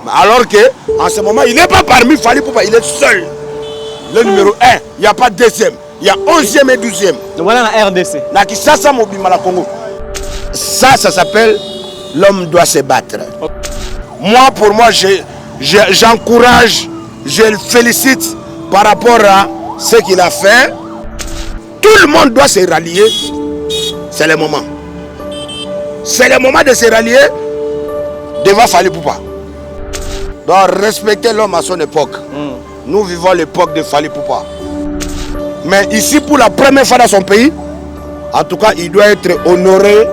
Alors que en ce moment, il n'est pas parmi Fally Poupa, il est seul. Le numéro 1, il n'y a pas de deuxième. Il y a 11e et 12e. Donc voilà la RDC. Nakisasa Mobimala Congo. Ça s'appelle l'homme doit se battre. Moi, pour moi, j'encourage, je le félicite par rapport à ce qu'il a fait. Tout le monde doit se rallier. C'est le moment. C'est le moment de se rallier devant Fally Poupa. Donc respecter l'homme à son époque. Nous vivons l'époque de Fally Poupa. Mais ici, pour la première fois dans son pays, en tout cas, il doit être honoré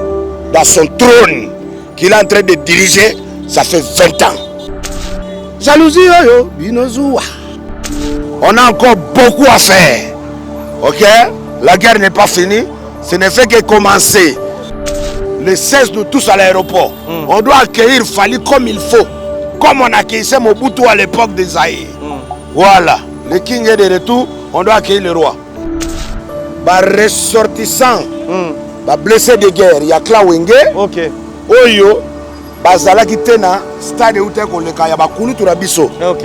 dans son trône qu'il est en train de diriger. Ça fait 20 ans. Jalousie, on a encore beaucoup à faire. Ok? La guerre n'est pas finie. Ce ne fait que commencer. Le 16, nous tous à l'aéroport. On doit accueillir Fally comme il faut. Comme on accueillait Mobutu à l'époque des Zaïre. Voilà. Le king est de retour. On doit accueillir le roi. Bah, ressortissant. Bah, blessé de guerre. Il y a Klawenge. Ok. Oyo. Bazala qui tena stade où t'es collé quand il y a bakulu tout rabiso. Ok.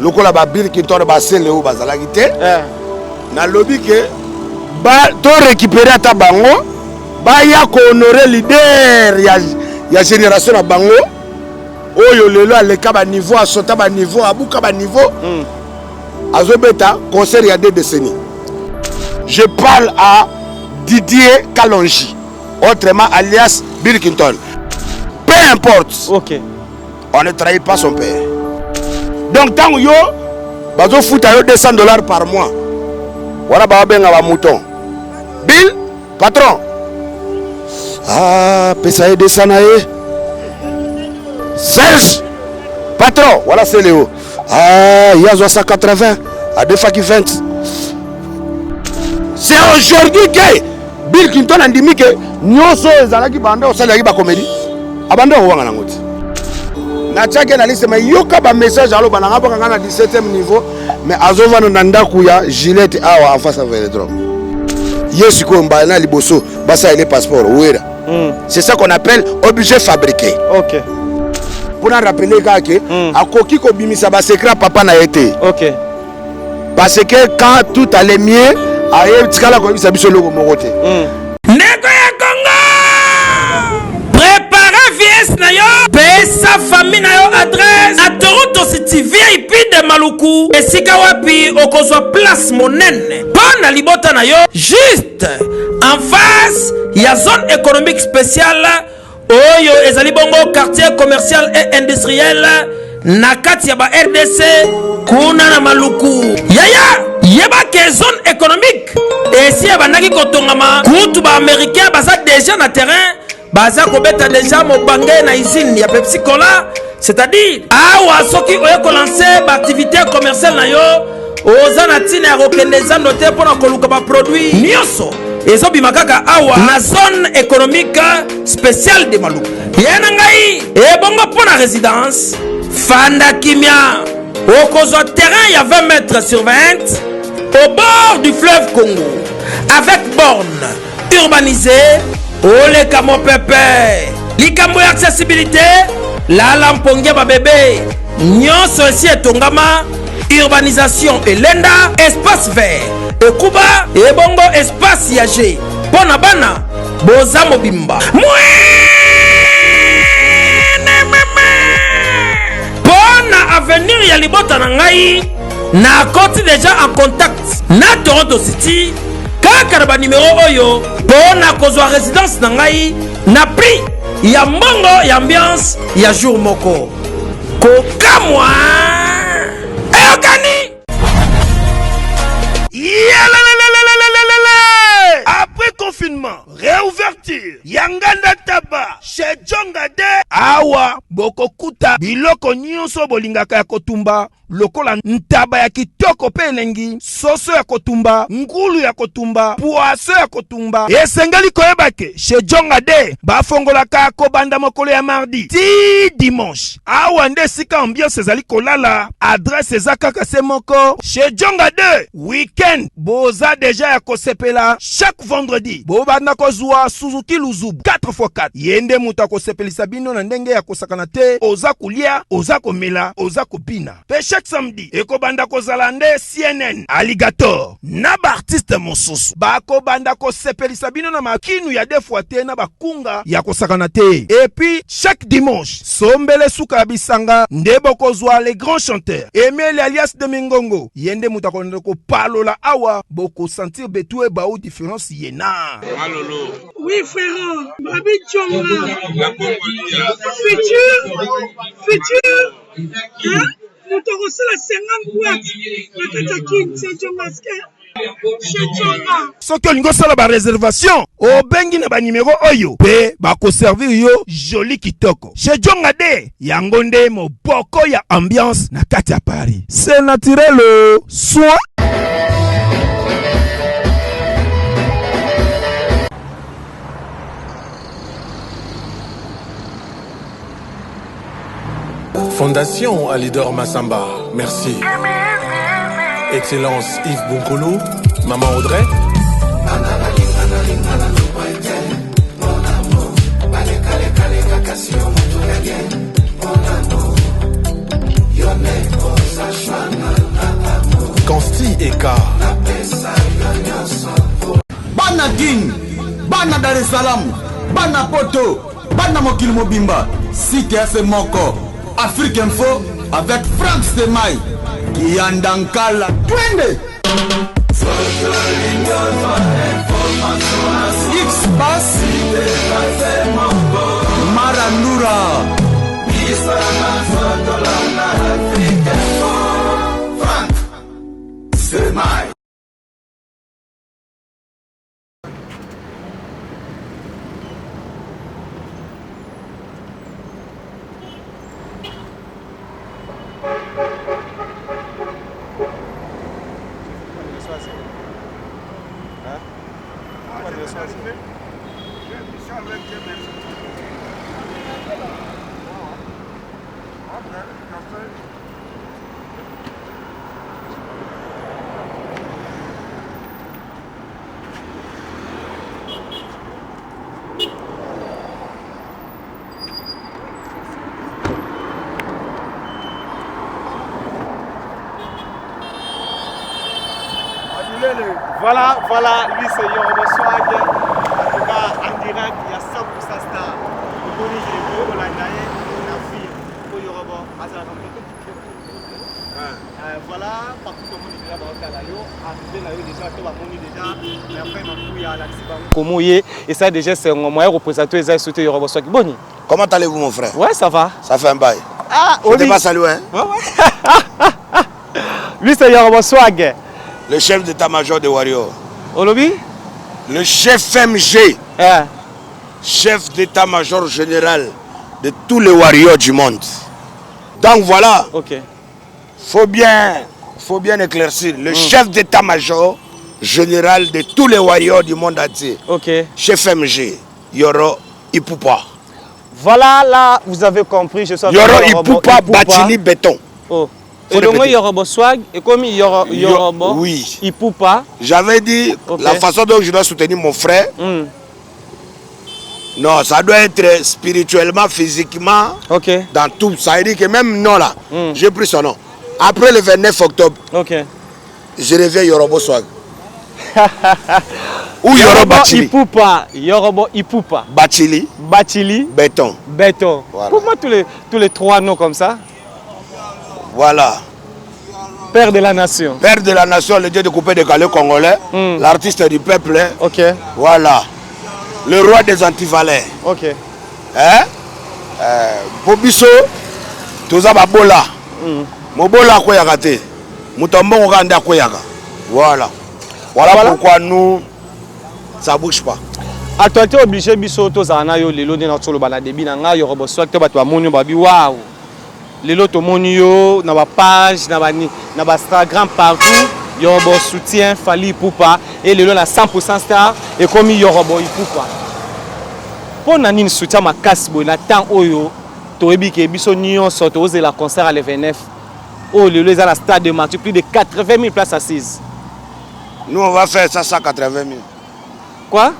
Le cola babir qui tourne bassin le où bazala qui t'es. Na lobby que ba to récupérer ta bango. Ba ya ko honorer leader ya génération na bango. Oyo lelo aleka ba niveau a sauter ba niveau abuka ba niveau. Azobeta concert il y a 2 décennies. Je parle à Didier Kalonji, autrement alias Bill Clinton. Peu importe. Ok. On ne trahit pas son père. Donc tant que yo, bazo fout à $200 par mois. Voilà ba benga ba mouton. Bill, patron. Ah, pesa 200 nae. Serge, patron. Voilà c'est Léo. Ah, il y a 180 à 2 fois qui 20. C'est aujourd'hui que Bill Clinton a dit que nous sommes allés banda au salaire ba comédie. Abanda wanga ngoti. Na tchake na liste mais yoka ba message alo bananga banga na 17e niveau mais azova no ndandaku ya Gillette awa en face à Vélodrome. Yesu ko mbana liboso basa ile passeport ouera. C'est ça qu'on appelle objet fabriqué. OK. Pour en rappeler que akoki ko bimisa ba secret papa na été. OK. Parce que quand tout allait mieux, aye tikala ko bisa biso logo mokote. Nego ya Congo. Préparez vies na yo. Pesa famille na yo adresse. A Toronto City VIP de Maluku. Esika wapi okozwa place monene. Pona libota na yo. Juste en face ya zone économique spéciale. Oyo ezali bongo quartier commercial et industriel. Nakati ya ba RDC. Kuna na Maluku. Yaya. Yeba ke zone économique. Et si abandaki kotongama. Kutu ba américain baza déjà na terrain. Baza kobeta déjà mobangé na usine ya Pepsi Cola. C'est-à-dire, awa soki oye ko lancer ba activité commerciale na yo. Oza na tina ya kokende zando te pona koluka ba produit. Nyoso. Ezo bimakaka awa na zone économique spéciale de Maluku. Yena ngai e bongo pona résidence. Fanda Kimia. Okozwa terrain ya 20 mètres sur 20 au bord du fleuve Congo avec borne urbanisée. Ole kamo pepe likambo ya accessibilité la lampongia ba bébé nyonso esi etongama urbanisation elenda espace vert ekuba ebongo espace yage pona bana boza mobimba pona avenir ya libota na ngai na koti déjà en contact na Toronto City kaka ba numéro oyo pona kozwa résidence na ngai na prix ya mbongo ya ambiance ya jour moko kokamwa eyokani après confinement réouverture yanganda taba chez Jongade awa bokokuta biloko nyonso bolingaka ya kotumba lokola ntaba ya kitoko pe elengi soso ya kotumba ngulu ya kotumba poaso ya kotumba esengeli koyebake chez Jongade bafongolaka kobanda mokolo ya mardi ti dimanche awa nde sika ambiance ezali kolala adresse eza kaka se moko chez Jongade weekend boza deja ya kosepela chaque vendredi bobanda kozwa Suzuki Luzubu 4x4 yende muta kosepelisa bino na ndenge ya kosakana te, oza kolia, oza komela, oza kopina. Pe chaque samedi, ekobanda kozala nde CNN, Alligator, na ba artiste mosusu. Bakobanda kosepelisa bino na makinu ya defwa te na bakunga ya kosakana te. Et puis chaque dimanche, sombele suka bisanga nde bokozwa les grands chanteurs. Emile alias de Mingongo, yende mutakonde ko palola awa, boko sentir betue ba ou différence yena. Malolo. Oui frère, Babi Tchonga. Futur. Hein? Nous t'aurons la 50 boîtes. La Katakin, c'est Tchongaske. Soki olingo sala ba réservation, obengi na ba numéro oyo pe ba ko servir yo joli kitoko. Chez Djonga de yango nde moboko ya ambiance na kati ya Paris. C'est naturel soit Fondation Alidor Massamba, merci. Excellence Yves Bonkolo, Maman Audrey. Consti Eka. Bana Guine, Bana Dar es Salaam, Bana Poto, Bana Mokil Mobimba, Cité FM Moko, Afrique Info avec Frank Stemai, Kiandankala, Twende. X-Bass, Marandura, Frank Stemai. Voilà, lui c'est Yoruba Swag. En tout cas, en direct, il y a 100% star. Vous connaissez le on l'a gagné, on a fait pour Yoruba. Voilà, partout le monde est déjà dans le Calayo. Arrivé là, déjà, tout le monde est déjà. Mais après, il y a l'accident. Comment y est, et ça déjà, c'est un moyen représenté les sauté Yoruba Swag. Bonnie. Comment allez-vous, mon frère? Ouais, ça va. Ça fait un bail. Ah, je t'ai pas salué, hein? Ouais. Lui c'est Yoruba Swag. Le chef d'état-major de Warrior. Olobi? Le chef MG. Chef d'état-major général de tous les Warriors du monde. Donc voilà. Ok. Faut bien éclaircir. Le chef d'état-major général de tous les Warriors du monde entier. Ok. Chef MG. Yoro Ipupa. Voilà, là, vous avez compris. Je suis Yoro Ipupa Batili Béton. Oh. Et le mot Yoruba Swag, et comme Yoruba, oui. Ipupa. J'avais dit la façon dont je dois soutenir mon frère. Non, ça doit être spirituellement, physiquement, dans tout. Ça veut dire que même non là, j'ai pris son nom. Après le 29 octobre, je reviens Yoruba Swag. Ou Yoruba Batili. Ipupa, Yoruba Ipupa. Batili. Batili. Béton. Béton. Voilà. Pourquoi tous les trois noms comme ça? Voilà. Père de la nation. Père de la nation, le dieu de coupé décalé congolais. L'artiste du peuple. Ok. Voilà. Le roi des antivalais. Ok. Hein? Bobiso, Toza Babola. Mobola Koyagate. Moutombo Ganda Koyaga. Voilà. Voilà pourquoi nous, ça ne bouge pas. À toi, tu es obligé de faire des choses. Les gens qui ont fait des choses, ils ont fait des choses. Waouh! Les lots monio, na page, na Instagram partout, Yoruba soutien Fally Ipupa et les lots na 100% star et comme Yoruba Ipupa. Pour nani soutien ma casse boy na temps oyo, to ebi ke biso nyon sorte oser la concert à le 29. Oh les lots à la stade de Martyr, plus de 80 000 places assises. Nous on va faire ça 180 000. Quoi?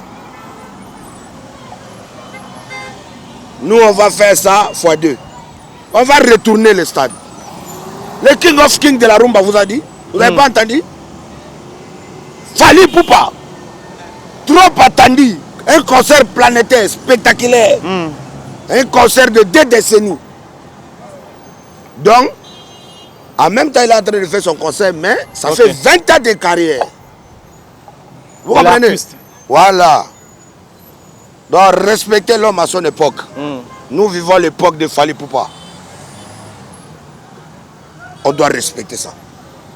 Nous, on va faire ça x2. On va retourner le stade. Le King of King de la rumba vous a dit? Vous n'avez pas entendu? Fally Ipupa. Trop attendu. Un concert planétaire, spectaculaire. Un concert de 2 décennies. Donc, en même temps, il est en train de faire son concert, mais ça fait 20 ans de carrière. Vous comprenez? Voilà. Donc, respectez l'homme à son époque. Nous vivons l'époque de Fally Ipupa. On doit respecter ça.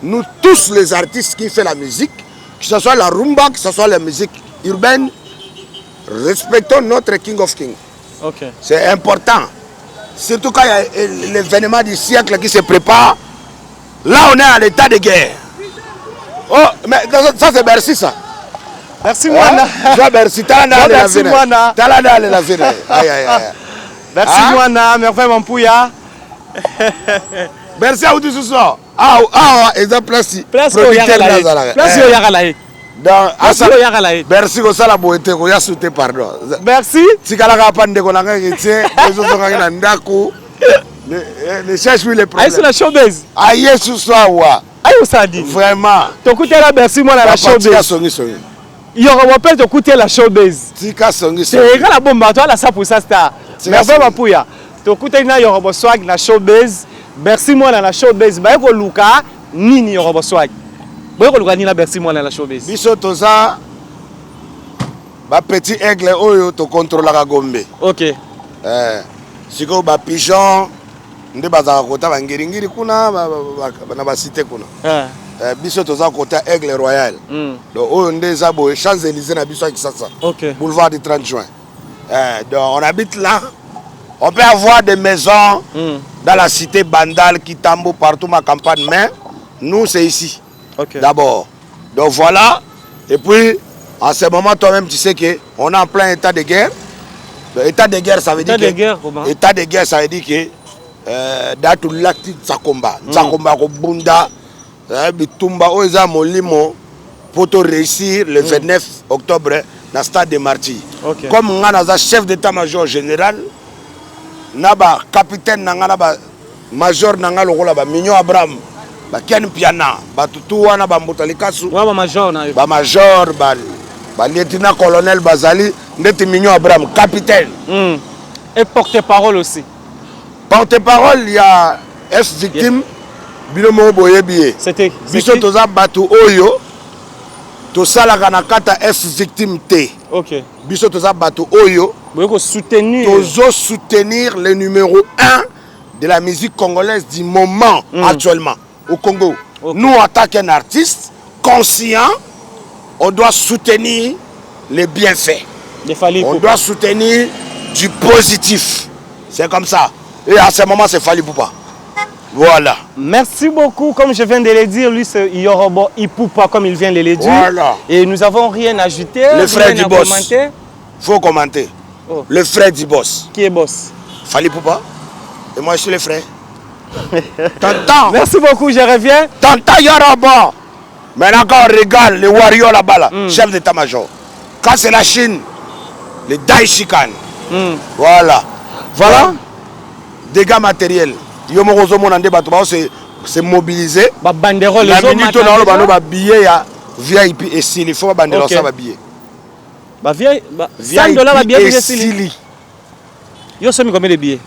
Nous tous les artistes qui font la musique, que ce soit la rumba, que ce soit la musique urbaine, respectons notre King of King. C'est important. Surtout quand il y a l'événement du siècle qui se prépare. Là, on est en état de guerre. Oh, mais ça c'est Bercy ça. Merci Mwana. Bercy, merci Mwana. Merci Mwana, merci mon pouya. Merci à vous tous ce soir. Ah, et ça place. Place au Yaralaï. Merci à la beauté, qu'on a sauté pardon. Merci. Si quelqu'un a pas de déconner, les autres sont en Ndaku. Ne cherche plus les problèmes. Aïe, c'est la showbiz. Aïe, ce soir, ouais. Aïe, ça dit. Vraiment. Tu écoutes la Bercy, moi, la showbiz. Il y aura un peu de écouter la showbiz. Tika songi. C'est la bombe, toi, la ça pour ça, star. Merci, ma pouya. Tu écoutes il y aura un swag, la showbiz. Bercy, moi, la showbiz. Bah, il y a Luka, ni aura un swag. Bah, il y a Luka, Bercy, moi, la showbiz. Biso ça. Ba petit aigle, oyo, to contrôle la Gombe. Ok. Si vous avez pigeon, vous avez ngiri kuna na ba cité kuna. Biso toza kota aigle royal. Donc on est à Champs-Élysées na biso Kisasa. Boulevard du 30 juin. Donc on habite là. On peut avoir des maisons dans la cité Bandal, Kitambo, partout ma campagne, mais nous c'est ici. D'abord. Donc voilà. Et puis en ce moment toi-même tu sais que on est en plein état de guerre. État de guerre, ça veut dire que état de guerre, ça veut dire que datu lati tsakomba, tsakomba ko bunda, bitumba oza molimo pour réussir le 29 octobre dans stade de Martyrs. Comme on a chef d'état-major général, naba capitaine nangana ba major nangalo kola ba Mignon Abraham, ba Ken Piana, ba tutu wana ba Mbutalikasu, ba major na yo. Ba major ba lieutenant colonel Bazali, Ndeti Mignon Abraham, capitaine. Et porte-parole aussi. Porte-parole, il y a F victime, Bilomo Boyebiye. C'était. Biso toza batu oyo, to sala kanakata F victime T. Ok. Biso toza batu oyo, soutenir le numéro 1 de la musique congolaise du moment actuellement au Congo. Nous, en tant qu'un artiste conscient, on doit soutenir les bienfaits. On doit soutenir du positif. C'est comme ça. Et à ce moment, c'est Fally Ipupa. Voilà. Merci beaucoup. Comme je viens de le dire, lui, c'est Yorobo Ipupa, comme il vient de le dire. Voilà. Et nous n'avons rien à ajouter. Le frère du boss. Il faut commenter. Le frère du boss. Qui est boss? Fally Ipupa. Et moi, je suis le frère. T'entends? Merci beaucoup, je reviens. T'entends Yorobo. Maintenant, quand on regarde les warriors là-bas, là, chef d'état-major. Quand c'est la Chine, les Daishikan. Voilà. Voilà. Dégâts matériels. Yomorozo Monande Batouba, c'est mobilisé. La banderole, la minute où on a billet, VIP et Sili. Il faut banderole ça, va billet. VIP et Sili. Yo somme combien de billets?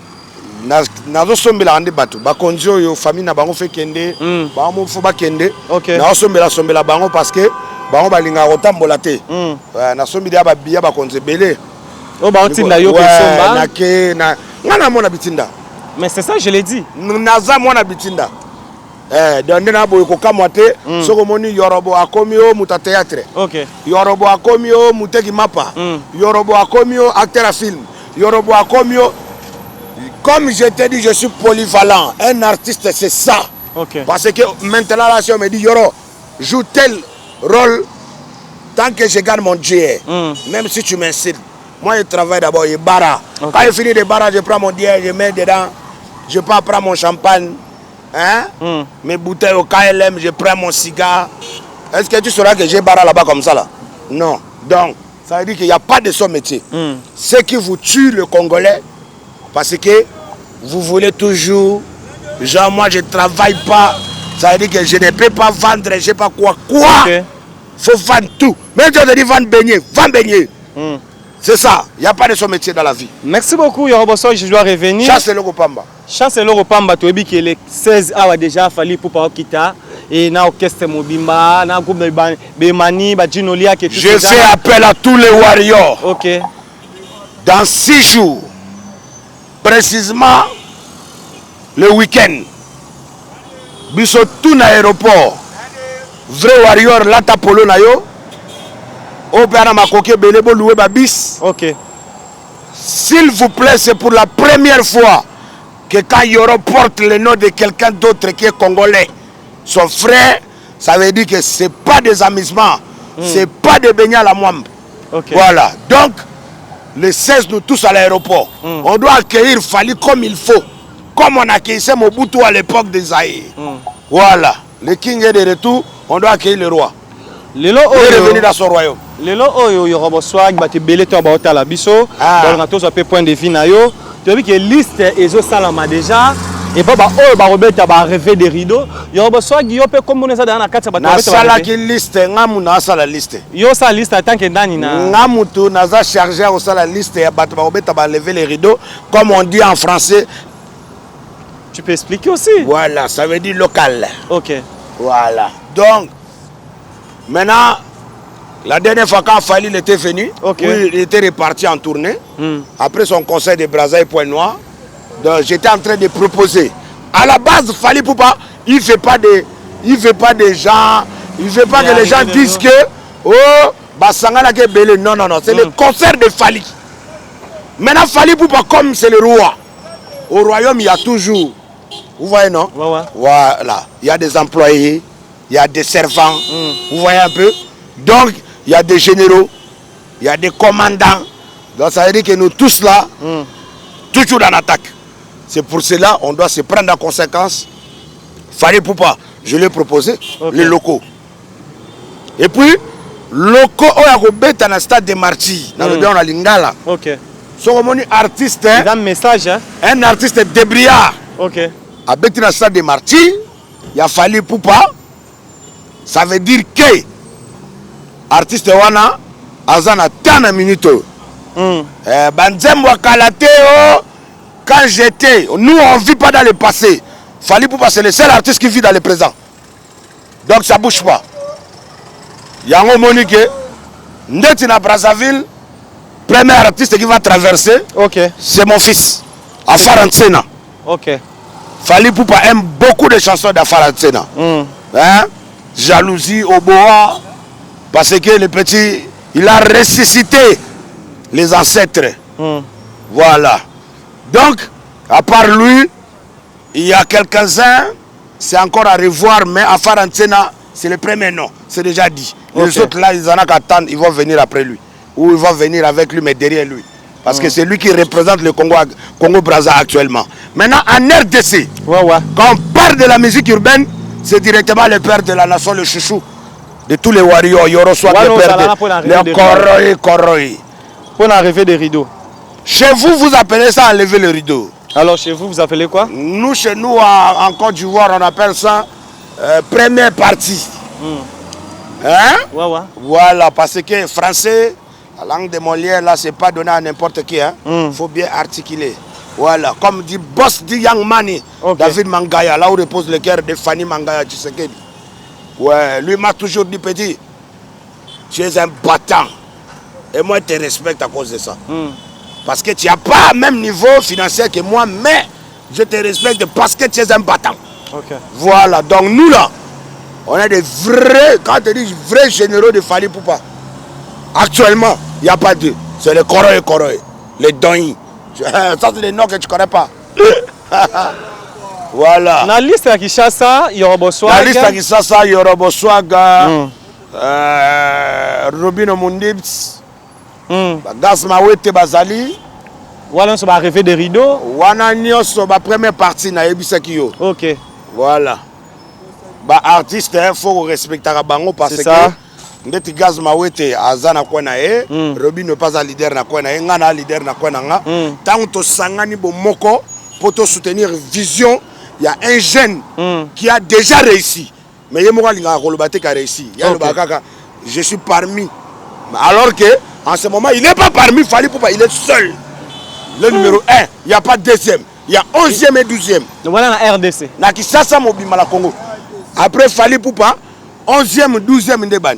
Nazo sombela ande batu ba konjo yo famille na bango fe kende ba mo fo ba kende na sombela bango parce que bango balinga kotambola te na sombi dia ba biya ba konze belé o ba otinda yo ko somba na ke na ngana mona bitinda mais c'est ça je l'ai dit naza mona bitinda donde na boy ko kamwate soko moni Yorobo akomi o muta théâtre Yorobo akomi o muteki mapa Yorobo akomi o acteur à film Yorobo akomi o. Comme je t'ai dit, je suis polyvalent. Un artiste, c'est ça. Parce que maintenant, là, si on me dit, Yoro, joue tel rôle, tant que je garde mon Dieu, même si tu m'incites, moi, je travaille d'abord, je barre. Quand je finis de barrer, je prends mon Dieu, je mets dedans, je prends mon champagne, mes bouteilles au KLM, je prends mon cigare. Est-ce que tu sauras que j'ai barre là-bas comme ça, là? Non. Donc, ça veut dire qu'il n'y a pas de son métier. Ce qui vous tue, le Congolais, Parce que vous voulez toujours, genre moi je ne travaille pas, ça veut dire que je ne peux pas vendre, je ne sais pas quoi. Ok. Faut vendre tout. Même si on te dit vendre beignet. C'est ça, il n'y a pas de son métier dans la vie. Merci beaucoup, Yoroboso, je dois revenir. Chasse le Pamba. Chance le Pamba, tu as dit que les 16 a déjà fallu pour pas quitter. Et na orchestre Mobimba, na groupe de Bemani, Badjinolia qui est tout ça. Je fais appel à tous les warriors. Ok. Dans 6 jours, précisément le week-end, biso tout l'aéroport, vrai warrior lata polo na yo, opéra makoke belebo loué babis. Ok. S'il vous plaît, c'est pour la première fois que quand Yoro porte le nom de quelqu'un d'autre qui est congolais, son frère, ça veut dire que c'est pas des amusements, c'est pas des beignets à la moimbe. Ok. Voilà. Donc, le 16, nous tous à l'aéroport. On doit accueillir Fali comme il faut. Comme on accueillait Mobutu à l'époque des Zaïre. Voilà. Le king est de retour, on doit accueillir le roi. Lelo Il est revenu oyo. dans son royaume. Lelo oyo Yoroboso bate belé to ba la biso. Dans la tozo point de vue na yo. Tu as vu que liste ezo salama déjà. Et pas bah oh bah Robert ba rêver des rideaux. Yoroboso yo pe comme on ça dans la carte ba Na sala ki liste ngamu na sala liste. Yo sa liste tant que Dani na. Ngamu tu naza chargé au sala liste ya bat ba Robert ba lever les rideaux comme on dit en français. Tu peux expliquer aussi. Voilà, ça veut dire local. Ok. Voilà. Donc maintenant, la dernière fois quand Fali était venu, oui, il était reparti en tournée. Après son concert de Brazzaville Point Noir, j'étais en train de proposer. À la base, Fali Poupa, il ne fait pas des gens, il ne veut pas que les gens disent que oh, Basangana ke belé. Non, non, non, c'est le concert de Fali. Maintenant, Fali Poupa, comme c'est le roi, au royaume, il y a toujours, vous voyez, non? Voilà, il y a des employés. Il y a des servants, vous voyez un peu. Donc, il y a des généraux, il y a des commandants. Donc, ça veut dire que nous tous là, toujours en attaque. C'est pour cela qu'on doit se prendre en conséquence. Fallait Poupa, je l'ai proposé, les locaux. Et puis, locaux, on a dans le stade de Marty, dans le bien, on a Lingala. Ok. Son artiste, un message, un artiste débrouillard. Ok. Avec dans le stade de Marty, il a fallu Poupa. Ça veut dire que artiste wana azana tana minute. Banzem wakalate quand j'étais, nous on vit pas dans le passé. Fali Poupa c'est le seul artiste qui vit dans le présent. Donc ça bouge pas. Yango Monique, ndeti na Brazzaville, premier artiste qui va traverser, c'est mon fils, Afara Ntsena. Ok. Fali Poupa aime beaucoup de chansons d'Afara Ntsena. Hein? Jalousie, Oboa, parce que le petit, il a ressuscité les ancêtres. Voilà. Donc, à part lui, il y a quelques-uns, c'est encore à revoir, mais Afara Ntsena, c'est le premier nom, c'est déjà dit. Les autres là, ils en ont qu'à attendre, ils vont venir après lui. Ou ils vont venir avec lui, mais derrière lui. Parce que c'est lui qui représente le Congo-Brazza actuellement. Maintenant, en RDC, quand on parle de la musique urbaine, c'est directement le père de la nation, le chouchou de tous les warriors. Yoro soit le père de Koroy. Pour enlever des rideaux. Chez vous, vous appelez ça enlever le rideau. Alors chez vous, vous appelez quoi? Nous, chez nous, en Côte d'Ivoire, on appelle ça première partie. Hein? Voilà, parce que français, la langue de Molière, là, c'est pas donné à n'importe qui. Il faut bien articuler. Voilà, comme dit Boss dit Young Money, David Mangaya, là où repose le cœur de Fanny Mangaya Tshisekedi. Ouais, lui m'a toujours dit, petit, tu es un battant. Et moi, je te respecte à cause de ça. Parce que tu n'as pas le même niveau financier que moi, mais je te respecte parce que tu es un battant. Voilà, donc nous là, on est des vrais, quand tu dis vrais généraux de Fali Poupa. Actuellement, il n'y a pas deux. C'est les Koroy, les Doni. Ça, c'est des noms que tu ne connais pas. Voilà. La liste à Kinshasa, Yoroboswaga. La liste à Kinshasa, Yoroboswaga, Robino Mundibs, Gas Mawete Bazali. Voilà, on va arriver des rideaux. Wana Nyos, ma première partie, na Ebisekio. Ok. Voilà. Bah, artiste, il faut respecter Rabango parce que ndeti Gaz Mawete azana kwa na ye, Robi ne pas un leader na kwa na ye, nga na leader na kwa na nga. Tant to sangani bo moko pour te soutenir vision, il y a un jeune qui a déjà réussi. Mais il y a un qui a réussi. Je suis parmi. Alors que en ce moment, il n'est pas parmi, il est seul. Le numéro 1, il n'y a pas deuxième. Il y a 11e et 12e. Voilà la RDC. Na Kisasa Mobimala Congo. Après Fali Poupa, 11e, 12e de ban.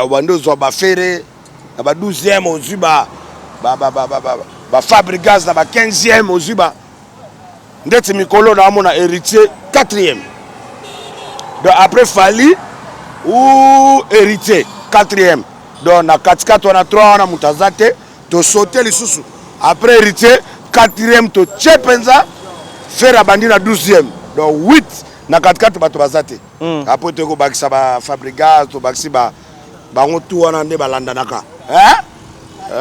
Obando Zoba Ferré, 12e au Zuba, Fabrigaz, 15e au Zuba. Ndeti Mikolo na mon héritier 4e. Donc après Fali ou héritier 4e. Donc na 4-4 on a 3 on a Moutazate, to sauter les sous. Après héritier 4e to Tchepenza, faire abandi na 12e. Donc 8 na 4-4 bato bazate. Après te ko bakisa ba Fabrigaz to bakisi ba on tout on ande balanda naka.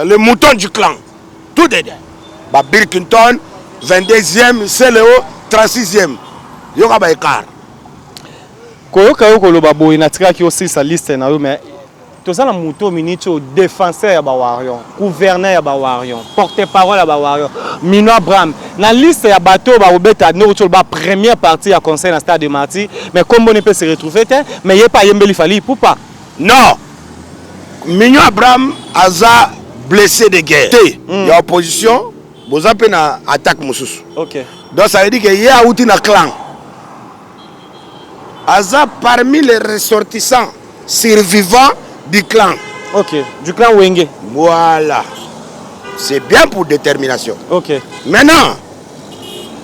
Le mouton du clan. Tout dedans. Ba Birkington 22e, Céléo 36e. Yoka ba écart. Koyoka yoko loba boy na tika ki aussi sa liste na yo mais tozala muto minito défenseur ya ba Warion, gouverneur ya ba Warion, porte-parole ya ba Warion, Mino Abraham. Na liste ya bateau ba obeta no to ba première partie ya conseil na stade de Marty, mais comme on peut se retrouver mais yé pas Yembeli Fali Poupa. Non. Mino Abraham aza blessé de guerre. Il y a opposition, boza pe na attaque mususu. OK. Donc ça veut dire que y a outi na clan. Aza parmi les ressortissants survivants du clan. OK. Du clan Wenge. Voilà. C'est bien pour détermination. OK. Maintenant,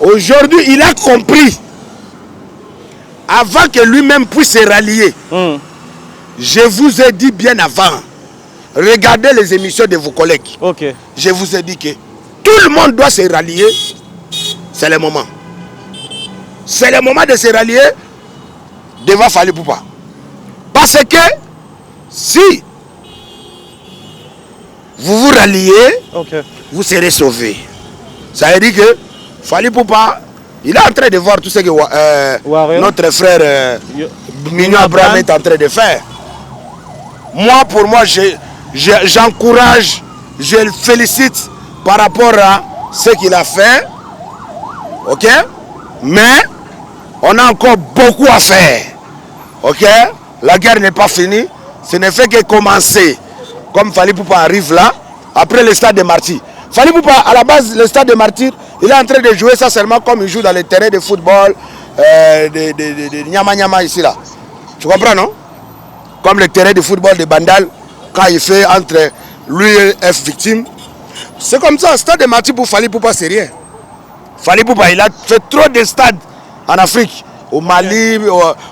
aujourd'hui, il a compris. Avant que lui-même puisse se rallier, je vous ai dit bien avant, regardez les émissions de vos collègues. OK. Je vous ai dit que tout le monde doit se rallier. C'est le moment. C'est le moment de se rallier devant Fali Poupa. Parce que si vous vous ralliez, vous serez sauvés. Ça veut dire que Fali Poupa, il est en train de voir tout ce que notre frère Mino Abraham est en train de faire. Moi, pour moi, j'encourage, je le félicite par rapport à ce qu'il a fait. Ok? Mais on a encore beaucoup à faire. Ok? La guerre n'est pas finie. Ce ne fait que commencer. Comme Fali Poupa arrive là, après le stade de Martyrs. Fali Poupa, à la base, le stade de Martyrs, il est en train de jouer ça seulement comme il joue dans les terrains de football, de Nyama Nyama ici là. Tu comprends, non? Comme le terrain de football de Bandal, quand il fait entre lui et F victime. C'est comme ça, le stade de Martyrs pour Fali Poupa, c'est rien. Fali Poupa, il a fait trop de stades en Afrique. Au Mali,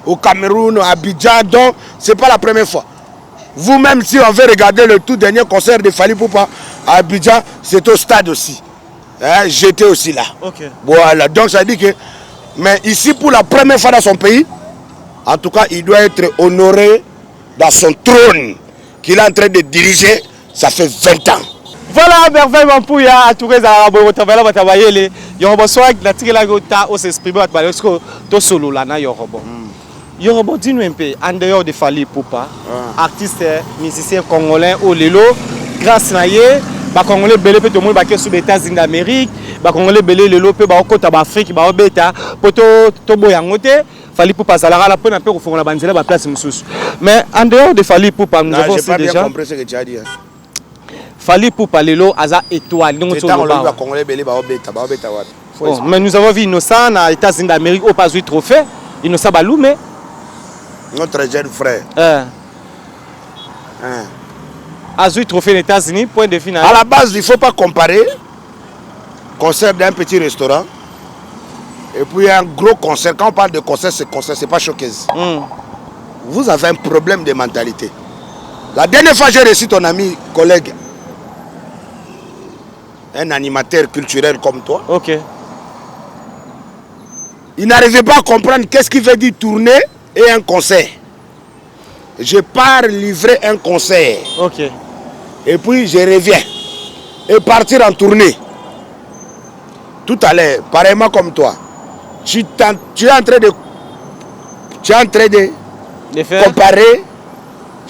au Cameroun, à Abidjan, donc c'est pas la première fois. Vous-même, si on veut regarder le tout dernier concert de Fali Poupa à Abidjan, c'est au stade aussi. J'étais aussi là. Okay. Voilà, donc ça dit que, mais ici pour la première fois dans son pays, en tout cas, il doit être honoré dans son trône qu'il est en train de diriger, ça fait 20 ans. Voilà, merveille Mampouya, à tous les Arabes, au travail, au travail, il y a un besoin de la gota, au s'exprimer, parce que tout solo là, il y a un robot. Yorobo, dis-nous un peu, en dehors de Fali Poupa, artiste, musicien congolais, au Lelo, grâce à Naye, les Congolais belé peut tout le monde qui est sous les États-Unis d'Amérique, les Congolais belé Lelo peut ba côté d'Afrique, ba beta, poto to boyangote, Fali Poupa Zalara la peine un peu au fond la banzela ba place mususu. Mais en dehors de Fali Poupa, nous avons aussi déjà. J'ai pas bien compris ce que tu as dit. Fali Poupa Lelo aza étoile, donc c'est le Congolais belé ba beta, ba beta wa. Mais nous avons vu Innocent aux États-Unis d'Amérique au pas eu trophée, Innocent Baloumé. Notre jeune frère. A eu trophée aux États-Unis, point de finale. À la base, il ne faut pas comparer concert d'un petit restaurant et puis un gros concert. Quand on parle de concert, c'est pas showcase. Vous avez un problème de mentalité. La dernière fois, j'ai reçu ton ami, collègue, un animateur culturel comme toi. Ok. Il n'arrivait pas à comprendre qu'est-ce qui veut dire tourner et un concert. Je pars livrer un concert. Ok. Et puis je reviens. Et partir en tournée. Tout à l'heure, pareillement comme toi. Tu es en train de, comparer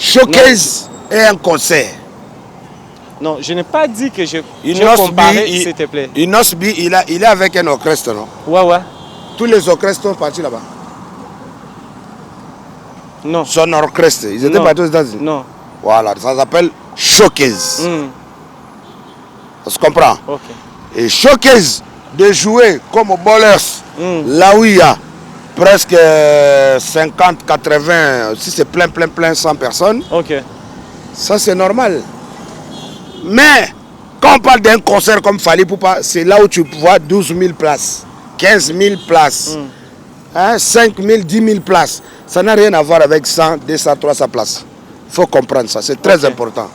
showcase et un concert. Non, je n'ai pas dit que j'ai Inosbi, comparé, s'il te plaît. Inosbi, il est avec un orchestre, non? Ouais. Tous les orchestres sont partis là-bas. Non. Son orchestre, ils étaient partis aux États-Unis. Non. Voilà, ça s'appelle showcase. On se comprend? Ok. Et showcase de jouer comme au Bowlers, là où il y a presque 50, 80, si c'est plein, 100 personnes, Ok. ça c'est normal. Mais quand on parle d'un concert comme Fally Ipupa, c'est là où tu vois 12 000 places, 15 000 places, 5 000, 10 000 places. Ça n'a rien à voir avec 100, 200, 300 places. Il faut comprendre ça, c'est très important.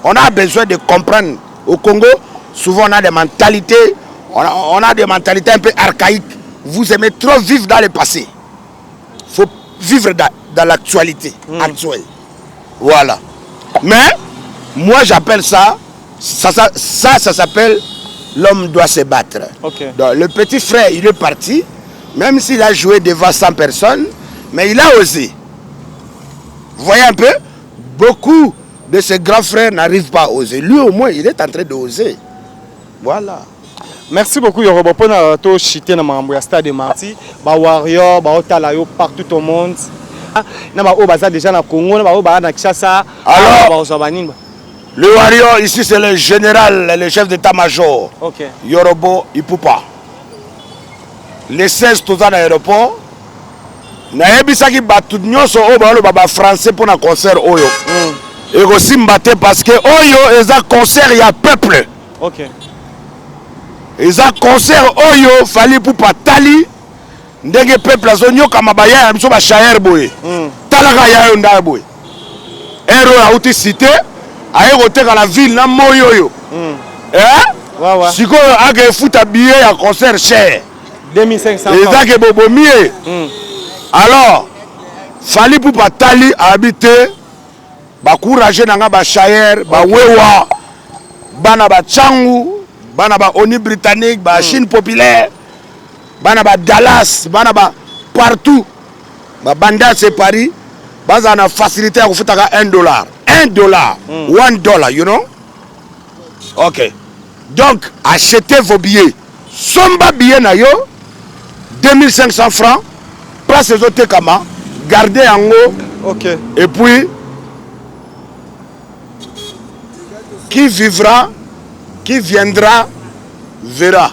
On a besoin de comprendre. Au Congo, souvent on a des mentalités, on a des mentalités un peu archaïques. Vous aimez trop vivre dans le passé. Il faut vivre dans l'actualité actuelle. Voilà. Mais, moi j'appelle ça s'appelle l'homme doit se battre. Okay. Donc, le petit frère, il est parti, même s'il a joué devant 100 personnes, mais il a osé. Vous voyez un peu? Beaucoup de ses grands frères n'arrivent pas à oser. Lui, au moins, il est en train d'oser. Voilà. Merci beaucoup, Yorobo. Pour nous chiter dans le stade de Marty, Warrior, Otalayo, partout au monde. Nous avons déjà dans le Congo, nous avons dans Kinshasa. Alors, le Warrior, ici, c'est le général, le chef d'état-major. Okay. Yorobo Ipupa. Les 16 tout dans l'aéroport. Naebisaki batu nyonso o ba lo baba français pour un concert oyo. Et aussi mbaté parce que oyo eza concert ya peuple. OK. Eza concert oyo Fally Ipupa tali ndenge peuple azonyo kama baya biso ba shaer boye. Talaka ya yo nda boye. Ero a uti cité aye koteka la ville na moyo yo. Ouais. Siko age futa billet ya concert cher. 2500 francs. Eza ke bobomie. Alors, Fally Ipupa tali habité, ba courage nanga ba shayer, ba wewa, bana ba changu, bana ba Oni britannique, ba Chine populaire, bana ba Dallas, bana ba partout. Ba banda c'est Paris, baza na facilité à kufutaka $1. $1, you know? OK. Donc, achetez vos billets. Somba billet na yo 2500 francs. Place les autres kama, gardez en haut. OK. Et puis, qui vivra, qui viendra, verra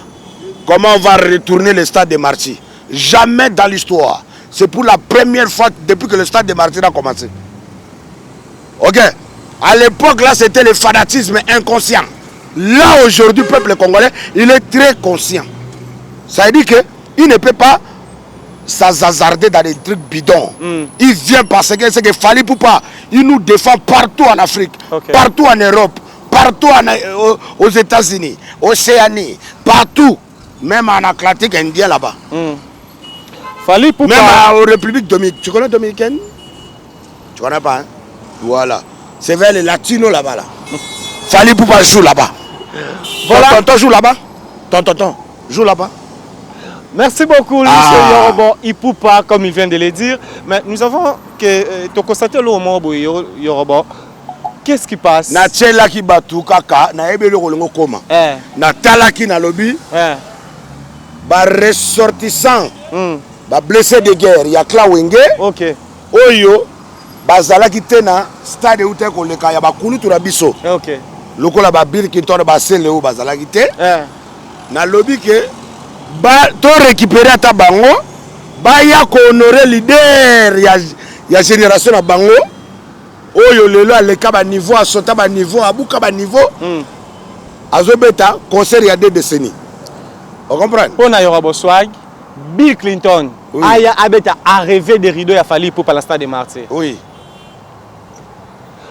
comment on va retourner le stade de Marty. Jamais dans l'histoire. C'est pour la première fois depuis que le stade de Marty a commencé. OK. À l'époque, là, c'était le fanatisme inconscient. Là, aujourd'hui, le peuple congolais, il est très conscient. Ça veut dire qu'il ne peut pas s'hazarder dans des trucs bidons. Il vient parce que c'est que Fally Ipupa, il nous défend partout en Afrique, partout en Europe, partout aux États-Unis, Océanie, partout, même en Atlantique Indien là-bas. Fally Ipupa. Même en République Dominicaine. Tu connais Dominicaine? Tu connais pas, hein? Voilà. C'est vers les latinos là-bas. Là. Fally Ipupa joue là-bas. Voilà. Tonton joue là-bas. Tonton joue là-bas. Merci beaucoup, monsieur Yorobo Ipupa, comme il vient de le dire. Mais nous avons constaté le moment Yorobo. Qu'est-ce qui passe? Na tchela ki batu kaka na ebele kolongo koma. Na talaki na lobby. Ba ressortissant. Ba blessé de guerre ya Kla Wenge. OK. Oyo bazalaki te na stade ute koleka ya bakulu to na biso. OK. Lokola ba Bill Clinton ba sele o bazalaki te. Na lobby ke ba to récupérer ata bango ba ya ko honorer leader ya génération na bango oyo lelo aleka ba niveau a sota ba niveau abuka ba niveau azobeta concert ya 2 décennies. On comprend? Pour na Yorobo Swag, Bill Clinton aya abeta a rêvé des rideaux ya Fally Ipupa la stade de Marty. Oui.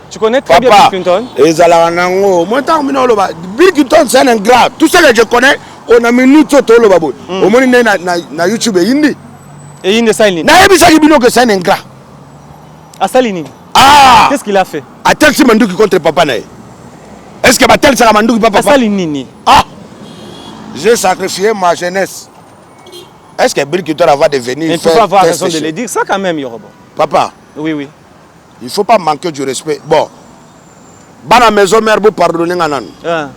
Tu connais très bien Bill Clinton? Ezala nango moi tant Bill Clinton c'est un ingrat. Tout ce que je connais on a mis tout le babo. Au moins na YouTube et hindi. Et hindi Salini. Na ebisa ki bino que c'est un ingrat. À Salini. Qu'est-ce qu'il a fait? A tel si Manduki contre papa na. Est-ce que Batel ça Manduki papa? À Salini. J'ai sacrifié ma jeunesse. Est-ce que Bill Clinton va devenir? Il ne faut pas avoir raison de le dire ça quand même Yorobo. Papa. Oui. il faut pas manquer du respect. Bon, bana maison mère bo pardonner nanu.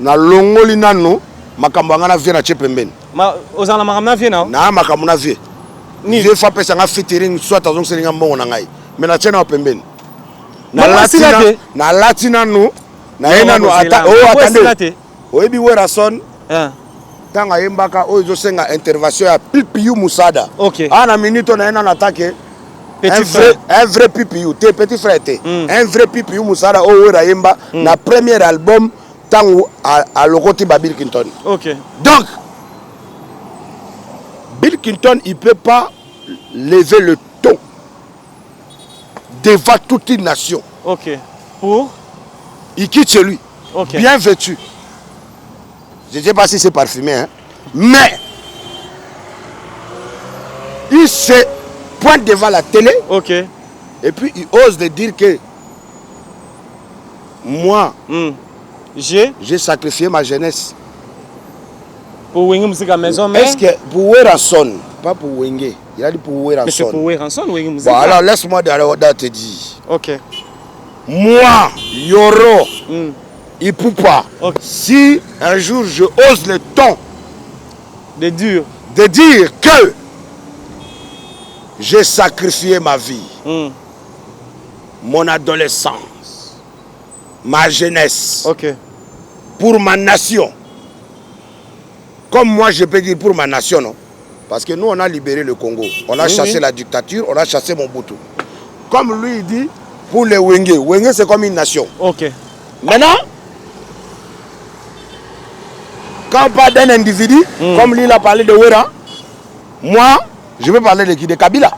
Na longoli nanu makambo ngana vie na chepembeni. Ma ozana makamna vie na. Na makambo na vie. Ni je fa pesa nga featuring soit azong selinga mbongo na ngai. Mais na tena pembeni. Na latina nu na ena nu ata attendez. Oyebi wera son. Tanga yembaka oyo senga intervention ya Pipiu Musada. Ana minute na ena attaque. Un vrai Pipiu, tes petits frères. Un vrai Pipiu Musada oyo yemba na premier album tango à Lokoti Bill Clinton. Donc Bill Clinton il peut pas lever le ton devant toute une nation. Pour il quitte chez lui. Bien vêtu. Je ne sais pas si c'est parfumé, hein? Mais il se pointe devant la télé. Et puis il ose de dire que moi, j'ai sacrifié ma jeunesse. Pour Wenge Musique à maison, mais est-ce que pour Werason, pas pour Wenge, il a dit pour Werason. Mais c'est pour Werason, Wenge Musique. Bon, alors laisse-moi te dire. Moi, Yoro, il peut pas. Si un jour je ose le ton de dire que j'ai sacrifié ma vie, mon adolescence, ma jeunesse, pour ma nation. Comme moi je peux dire pour ma nation, non? Parce que nous on a libéré le Congo, on a chassé la dictature, on a chassé Mobutu. Comme lui il dit, pour les Wenge, Wenge c'est comme une nation. Maintenant, quand on parle d'un individu, comme lui il a parlé de Wera, moi, je vais parler de Kabila.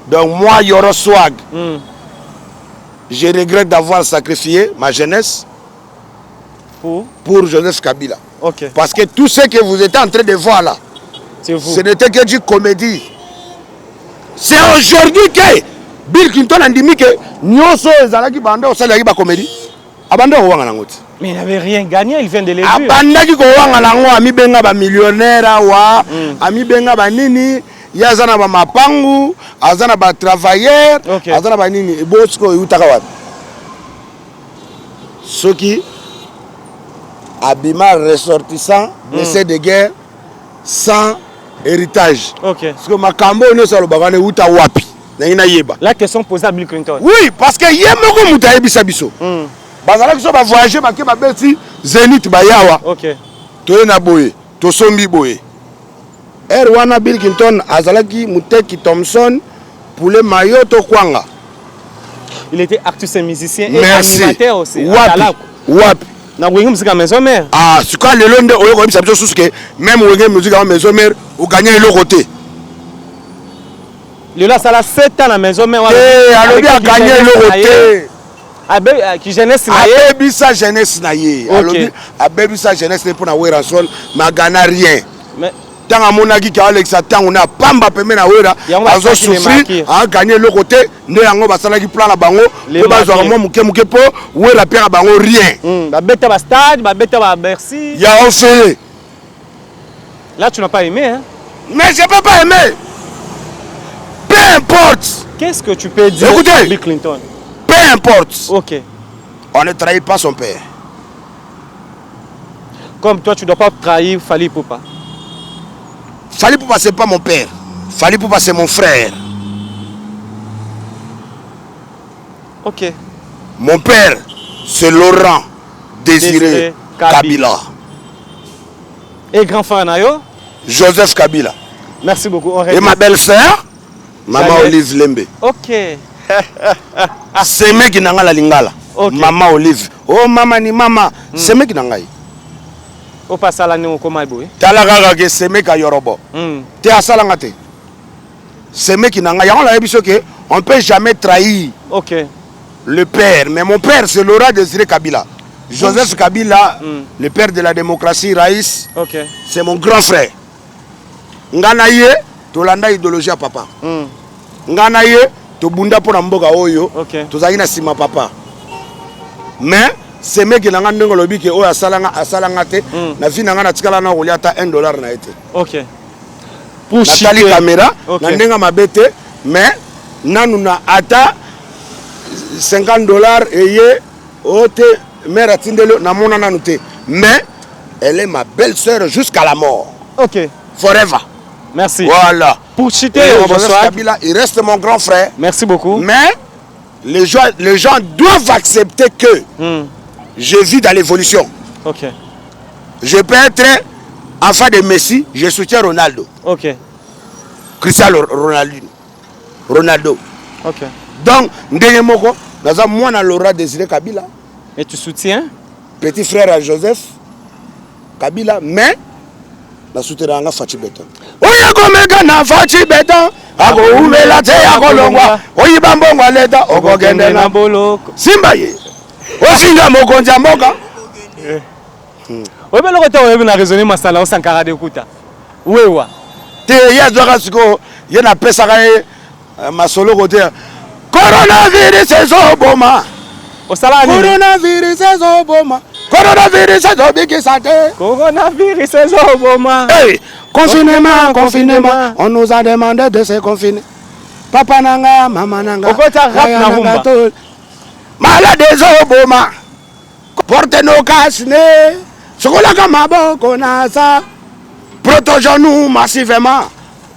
Donc moi, Yoro Swag, je regrette d'avoir sacrifié ma jeunesse pour Joseph Kabila. Parce que tout ce que vous êtes en train de voir là, ce n'était que du comédie. C'est aujourd'hui que Bill Clinton a dit que nous sommes en comédie. Mais il n'avait rien gagné, il vient de les dire. Abandaki ko wanga nango ami benga ba millionnaire wa, ami benga ba nini, yazana ba mapangu, azana ba travailleur, azana ba nini, bosko yutaka wapi. Soki abima ressortissant blessé de guerre sans héritage. Parce que makambo ne salo bagane uta wapi. La question posée à Bill Clinton. Oui, parce que yemoko mutaye bisabiso. Bazalaki so ba voyager ba ke ba beti Zenith ba yawa. To na boye, to sombi boye. Wana Bill Clinton azalaki Muteki Thompson pour le maillot to kwanga. Il était artiste et musicien et animateur aussi. Wapi. Na Wenge Musique à maison mère. Ah, c'est quoi le londe oyo ko bisabiso suske même Wenge Musique à maison mère ou gagner le côté. Le là ça la 7 ans à la maison mère. Alors il a gagné le côté. Qui jeunesse abebi sa jeunesse na ye alobi abebi sa jeunesse pour na wera sol magana rien mais tanga monaki ka Alexa tango na pamba pembe na wera azo souffrir a gagné le côté nde yango basala ki plan na bango pe bazwa mo muke po wera pera bango rien ba beta ba stade ba beta ba Bercy ya on fait là tu n'as pas aimé hein mais je peux pas aimer peu importe qu'est-ce que tu peux dire à Bill Clinton. Peu importe. On ne trahit pas son père. Comme toi, tu ne dois pas trahir Fally Ipupa. Fally Ipupa, ce n'est pas mon père. Fally Ipupa, c'est mon frère. Mon père, c'est Laurent Désiré Kabila. Et grand frère Nayo? Joseph Kabila. Merci beaucoup. Et ma belle-sœur, Maman Olive Lembe. C'est mec qui n'a pas la lingala. Maman Olive. Oh maman ni maman. C'est mec qui n'a pas. Au passage à l'année au Komaïbou. Talaga que c'est mec à Yorobo. T'es à Salangate. C'est mec qui n'a pas. On ne peut jamais trahir le père. Mais mon père c'est Laurent Désiré Kabila. Joseph Kabila, le père de la démocratie, Raïs. C'est mon grand frère. Nganaye, tolanda idéologie à papa. Nganaye. To bunda pour mboka oyo to zaki na sima papa mais c'est mec qui nanga ndongo lobi ke oyo asalanga te na vie nanga na tikala na kolia ta $1 na été pour chiter caméra na ndenga mabete mais nanu na ata $50 et ye ote mère atindelo na mona nanoute. Mais elle est ma belle-sœur jusqu'à la mort. Ok. Forever. Merci. Voilà. Pour citer Joseph Kabila, il reste mon grand frère. Merci beaucoup. Mais les gens doivent accepter que je vis dans l'évolution. Ok. Je peux être enfant de Messi, je soutiens Ronaldo. Ok. Cristiano Ronaldo. Ok. Donc, ndenge moko, naza mwana Laurent Désiré Kabila. Et tu soutiens? Petit frère à Joseph Kabila, mais na soutien na Fachi Beton. Oya komeka na Fachi Beton, ako umela te ako longwa. Oyi bambongo aleta okogende na boloko. Simba ye. Osinga mokonzi ya mboka. Oye beloko te oyebi na raisonner masala Sankara de Kuta. Wewa. Te ya zwaka siko ye na pesaka ye masolo kote. Coronavirus ezoboma. Osala ni. Coronavirus ezoboma. Coronavirus ezobikisa te. Coronavirus ezoboma. Hey, confinement. On nous a demandé de se confiner. Papa nanga, maman nanga. Okota rap na rumba. Malade ezoboma. Porte nos casques. Sokolaka maboko na sa. Protégeons-nous massivement.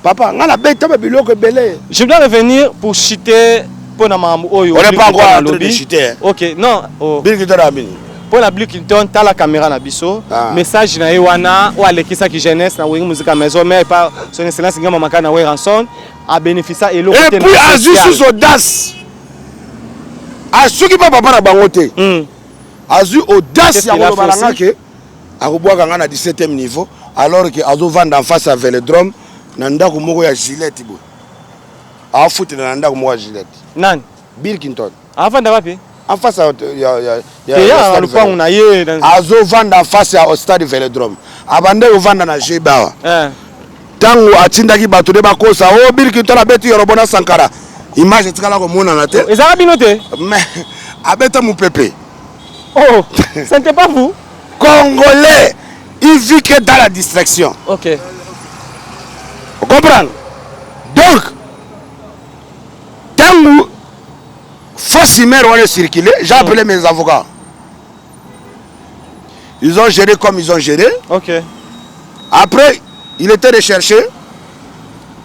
Papa, on a bête biloko belé. Je dois revenir pour chiter pour na mamu oyo. On n'est pas encore en train de chiter. OK, non. Oh. Bill Clinton amini. Pour la Bill Clinton, t'as la caméra na biso. Message na ewana ou alekisa ki jeunesse na wingi musique maison mais pas son excellence ngama makana we ranson a bénéficier et l'autre. Et puis Azu sous audace. Azu qui papa na bangote. Azu audace ya ko balanga ke akobwaka nga na 17e niveau alors que Azu vendre en face à Vélodrome na ndako moko ya Gillette bo. A foutre na ndako moko ya Gillette. Nani? Bill Clinton. Avant d'avoir en face à ya lupangu na ye Azu vendre en face au stade Vélodrome. Abande o vendre na Jebawa. Tango atindaki bato de bakosa o Bill Clinton abeti yorobona Sankara. Image tikala ko mona na te. Ezaka binote? Mais abeta mon pépé. Oh, ce n'était pas vous? Congolais, il vit que dans la distraction. Ok. Vous comprenez? Donc, tant que fausse image on est circulé, j'ai appelé mes avocats. Ils ont géré comme ils ont géré. Ok. Après, il était recherché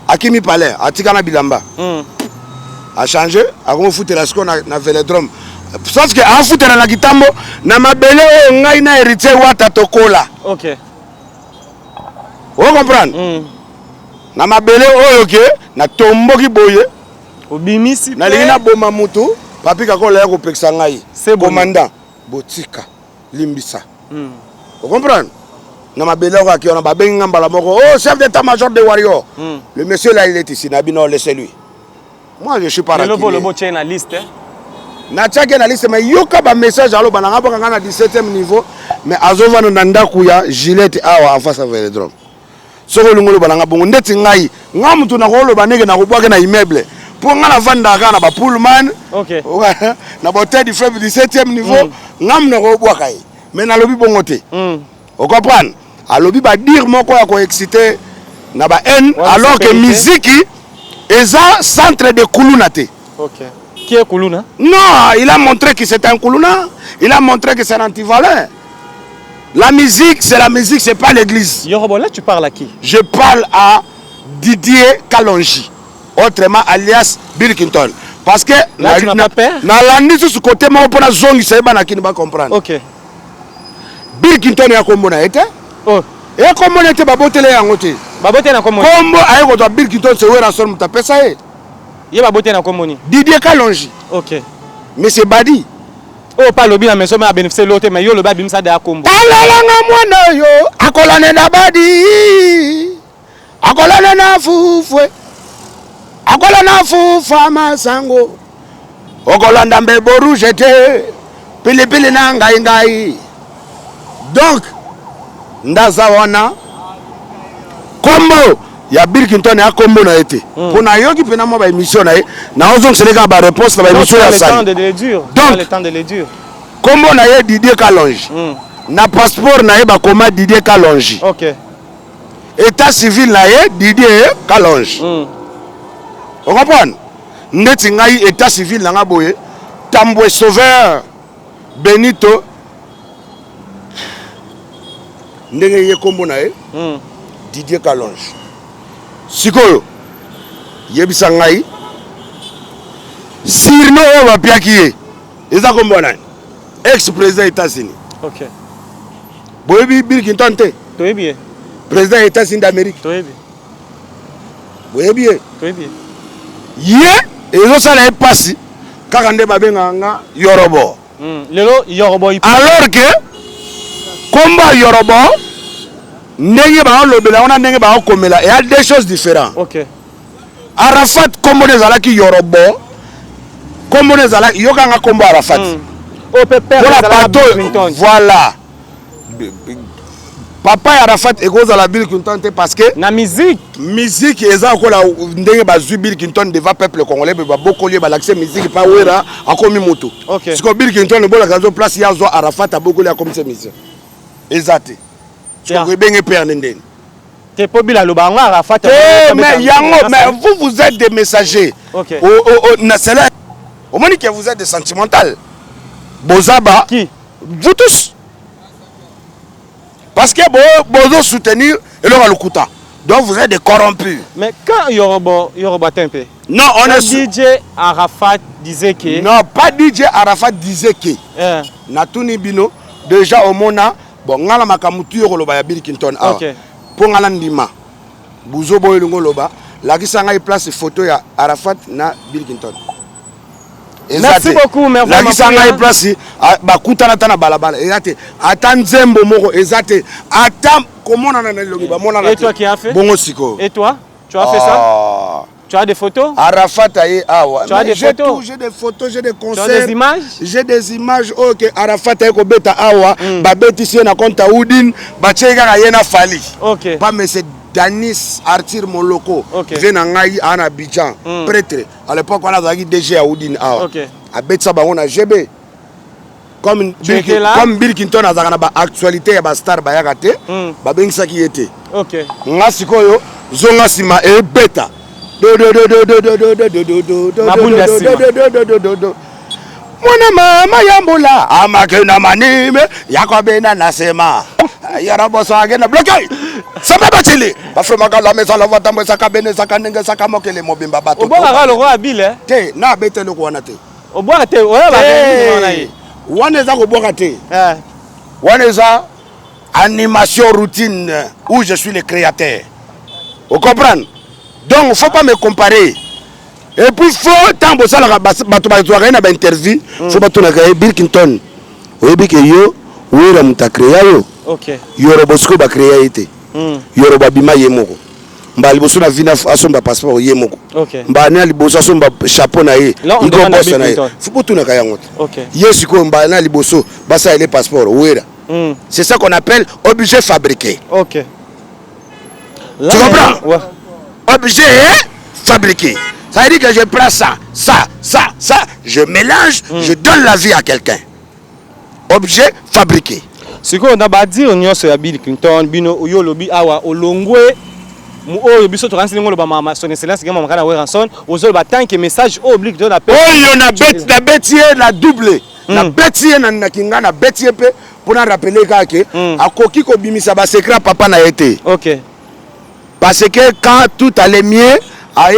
à Kimi Palais, à Tikana Bilamba. A changé, à comment foutre la seconde na Vélodrome. Sauf que en foutre na Kitambo, na mabele o ngai na héritier wata tokola. Ok. Vous comprenez? Na mabele o ke na tomboki boye. Obimisi. Na lingina boma mutu, papi kakola ya ko peksa ngai. C'est bon. Commandant Botika Limbisa. Vous comprenez? Na mabele o ki on ba benga mbala moko. Oh, chef d'état-major de Warrior. Le monsieur là il est ici, na bino laissez-lui. Moi je suis pas là. Le beau tient la liste. Na tchake na liste mais yoka ba message alo bananga baka na 17e niveau mais azova no ndandaku ya Gillette awa en face à Vélodrome. Soko lungolo bananga bongo ndeti ngai ngamutu na kolo baneke na kubwaka na immeuble. Pour nga na vanda ka na ba Pullman. OK. Na boté du fleuve 17e niveau ngam na kubwaka yi. Mais na lobi bongo te. Vous comprenez? Alobi ba dire moko ya ko exciter na ba haine alors que musique est un centre de Kulunate. OK. Qui est Kuluna? Non, il a montré que c'est un Kuluna. Il a montré que c'est un antivalent. La musique, c'est pas l'église. Yorobo, là tu parles à qui? Je parle à Didier Kalonji, autrement alias Bill Clinton. Parce que là, tu n'as pas peur? Na landi sur ce côté, moi pour la zone, il na qui ne va comprendre. OK. Bill Clinton est comme on a été. Oh. Et comme on était babotele en côté. Babotele na comme. Comme ayo Bill Clinton c'est où la zone mutape ça est. Il va botter dans communi. Didier Kalonji. OK. Mais c'est Badi. Oh, pas lobby na maison mais a bénéficier l'autre mais yo le babi ça de Akombo. Alalanga mwana yo akolane na Badi. Akolane na fufwe. Akolana fufa masango. Okolanda mbebo rouge te. Pili pili na ngai ngai. Donc ndaza wana kombo ya Bill Clinton ya kombo na été pour na yoki pena mo ba émission na na ozo seleka ba réponse na ba émission ya ça donc le temps de les dur kombo na ye Didier Kalonji na passeport na ye ba koma Didier Kalonji. OK. État civil na ye Didier Kalonji. On comprend? Ndeti ngai état civil na nga boye Tambwe Sauveur Benito ndenge ye kombo na ye Didier Kalonge sikoyo yebisa ngai sirno oyo bapiaki ye eza kombo na ex-président États-Unis. Ok. Boyebi Bill Clinton te. Toyebi. Président États-Unis d'Amérique. Toyebi. Boyebi. Toyebi. Ye ezosala epasi kaka nde babenganga Yorobo. Lelo Yorobo. Alors que komba Yorobo ndenge baolobela wana ndenge baokomela et y a deux choses différentes. Ok. Arafat kombo nezalaki Yorobo kombo nezalaki yokanga kombo Arafat. Voilà. Papa Arafat ekozala Bill Clinton parce que na musique eza kola ndenge bazui Bill Clinton devant peuple congolais ba bokolier ba l'accès musique pa wera akomi moto. Okay. Siko Bill Clinton bola kazo place ya zo Arafat abokoli akomi ce musique. Ezate. Siko benge père ndeni. Te pobila lobanga Arafat. Mais yango mais vous êtes des messagers. OK. Na cela au moins que vous êtes des sentimental. Bozaba. Qui? Vous tous. Parce que vous soutenir et le Lukuta. Donc vous êtes des corrompus. Mais quand Yorobo Tempe. Non, on est DJ Arafat disait que. Non, pas DJ Arafat disait que. Natuni Bino déjà au Mona bon ngala makamutu yolo ba Bill Clinton. OK. Pour ngala ndima. Buzo boy lungo loba la kisanga i place photo ya Arafat na Bill Clinton. Merci beaucoup, merci. La kisanga i place bakuta na tana balabala. Ezate ata nzembo moko ezate ata komona na longi ba mona na. Et toi qui as fait? Bongo siko. Et toi? Tu as fait ça? Tu as des photos? Arafat aye awa. Tu as des photos? J'ai des photos, j'ai des concerts. Tu as des images? J'ai des images OK Arafat aye ko beta awa, ba betisi na konta Udine, ba cheka ka yena fali. OK. Pas mais c'est Danis Arthur Moloko. Okay. Venangai en Abidjan, prêtre. À l'époque on a zaki DG à Udine awa. OK. A betsa ba on a GB. Comme Bill Clinton a zaka na ba actualité ya ba star ba yakate, ba bengisa ki yete. OK. Ngasikoyo zonga sima e beta. Mwana mama yambula amakena manime yakobena nasema yarabosa agena bloqué samba batili bafrema ka la mesa la vatambo sakabene sakanenge sakamokele mobimba bato obora lo roi Bill te na betele ko wana te obora te oya ba wana yi wana za ko boka te wana za animation routine où je suis le créateur vous comprenez. Donc, il ne faut pas me comparer. Et puis, il faut tant que ça, il y interview, il faut que Bill Clinton, oui, que yo, oui, la muta créé yo. OK. Yorobosco ba créé été. Yoroba bima yemoko. Mba liboso na vina asomba passeport yemoko. OK. Mba na liboso asomba chapeau na ye. Il go boss na ye. Faut tout na kayango. OK. Yesiko mba na liboso basa ele passeport wera. C'est ça qu'on appelle objet fabriqué. OK. Là, tu comprends? Ouais. Objet fabriqué. Ça veut dire que je prends ça, je mélange, je donne la vie à quelqu'un. Objet fabriqué. Ce qu'on a dit on y a Bill Clinton, bino oyo lobi awa olongwe mu oyo biso to kansi ngolo ba mama son excellence ngama makana we ranson ozo ba tant que message oblique de la paix. Oyo na bet na betier na double. Na betier na kinga na betier pe pour na rappeler que akoki ko bimisa ba secret papa na été. OK. Parce que quand tout allait mieux, quand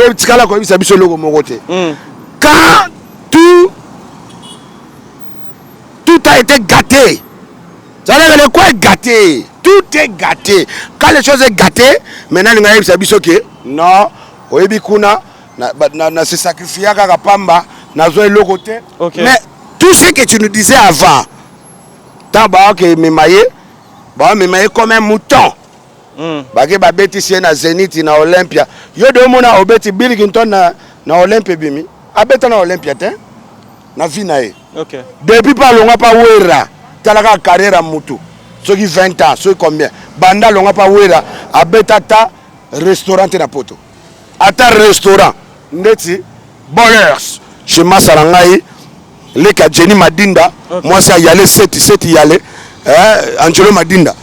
tout a été gâté, ça veut dire quoi gâté? Tout est gâté. Quand les choses sont gâtées, maintenant non, na se sacrifier à Pamba, na zoé le côté. Mais tout ce que tu nous disais avant, tant que me comme un mouton. Bage ba beti sie na Zenith na Olympia yo de mona obeti Bill Clinton na Olympia bimi abeta na Olympia te na vina e. OK. Depuis pas longa pa wera talaka carrière mutu soki 20 ans soki combien banda longa pa wera abeta ta restaurant na poto ata restaurant ndeti Bowlers chez Masarangai le ka Jenny Madinda moi ça y aller 7 y aller Angelo Madinda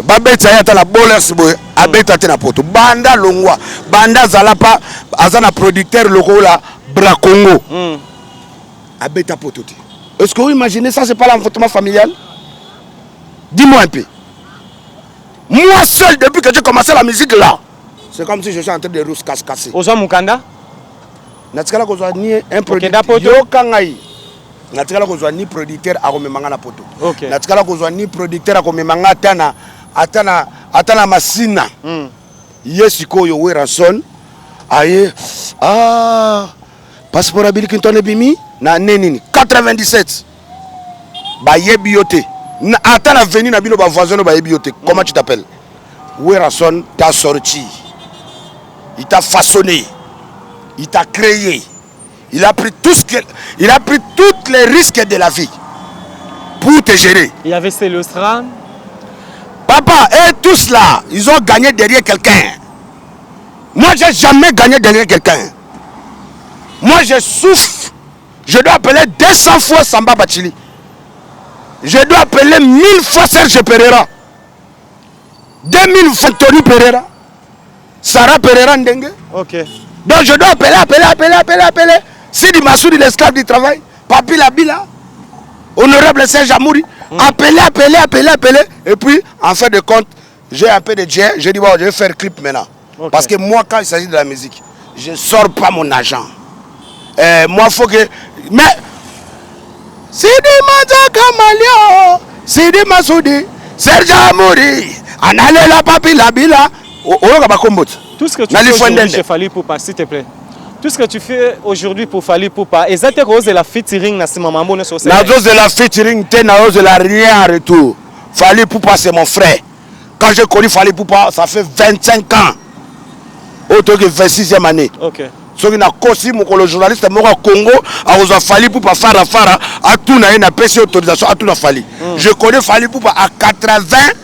babeta yata la Bowlers boy abeta tena poto banda longwa banda zalapa azana producteur lokola Bracongo Abeta Pototi. Est-ce que vous imaginez ça, c'est pas l'enfantement familial? Dis-moi un peu. Moi seul, depuis que j'ai commencé la musique là, c'est comme si je suis en train de rousse casse-cassé. Ozo Mukanda? Natikala kozwa ni un producteur. Natikala kozwa ni producteur a komemanga na poto. Natikala kozwa ni producteur a komemanga atana masina. Yesiko yo Weranson. Aye. Passeport Bill Clinton ebimi na nenini 97. Ba yebiote. Atana venu na bino ba voisin ba yebiote. Comment tu t'appelles? Weranson t'a sorti. Il t'a façonné. Il t'a créé. Il a pris tous les risques de la vie pour te gérer. Il y avait Célostran. Papa, et tous là, ils ont gagné derrière quelqu'un. Moi, j'ai jamais gagné derrière quelqu'un. Moi, je souffre. Je dois appeler 200 fois Samba Bachili. Je dois appeler 1000 fois Serge Pereira. 2000 fois Tony Pereira. Sarah Pereira Ndengue. Ok. Donc je dois appeler. Sidi Massoudi, l'esclave du travail. Papi Labila. Honorable Serge Amouri. Appeler. Et puis, en fin de compte, j'ai un peu de jet. J'ai dit, bon, je vais faire clip maintenant. Okay. Parce que moi, quand il s'agit de la musique, je ne sors pas mon argent. Moi, il faut que... Mais... Sidi Mazakamalio. Sidi Massoudi. Serge Amouri. Analela Papi Labila. Tout ce que tu fais aujourd'hui chez Fally Ipupa, s'il te plaît. Tout ce que tu fais aujourd'hui pour Fally Ipupa, exactement de la featuring na sima mambo ne so se. Na de la featuring, na de la rien en retour. Fally Ipupa c'est mon frère. Quand j'ai connu Fally Ipupa, ça fait 25 ans. Autre que 26e année. OK. Ce qui n'a qu'aussi mon journaliste moi au Congo, a Fally Ipupa fara a tout na une PC autorisation à tout na Fally. Je connais Fally Ipupa à 97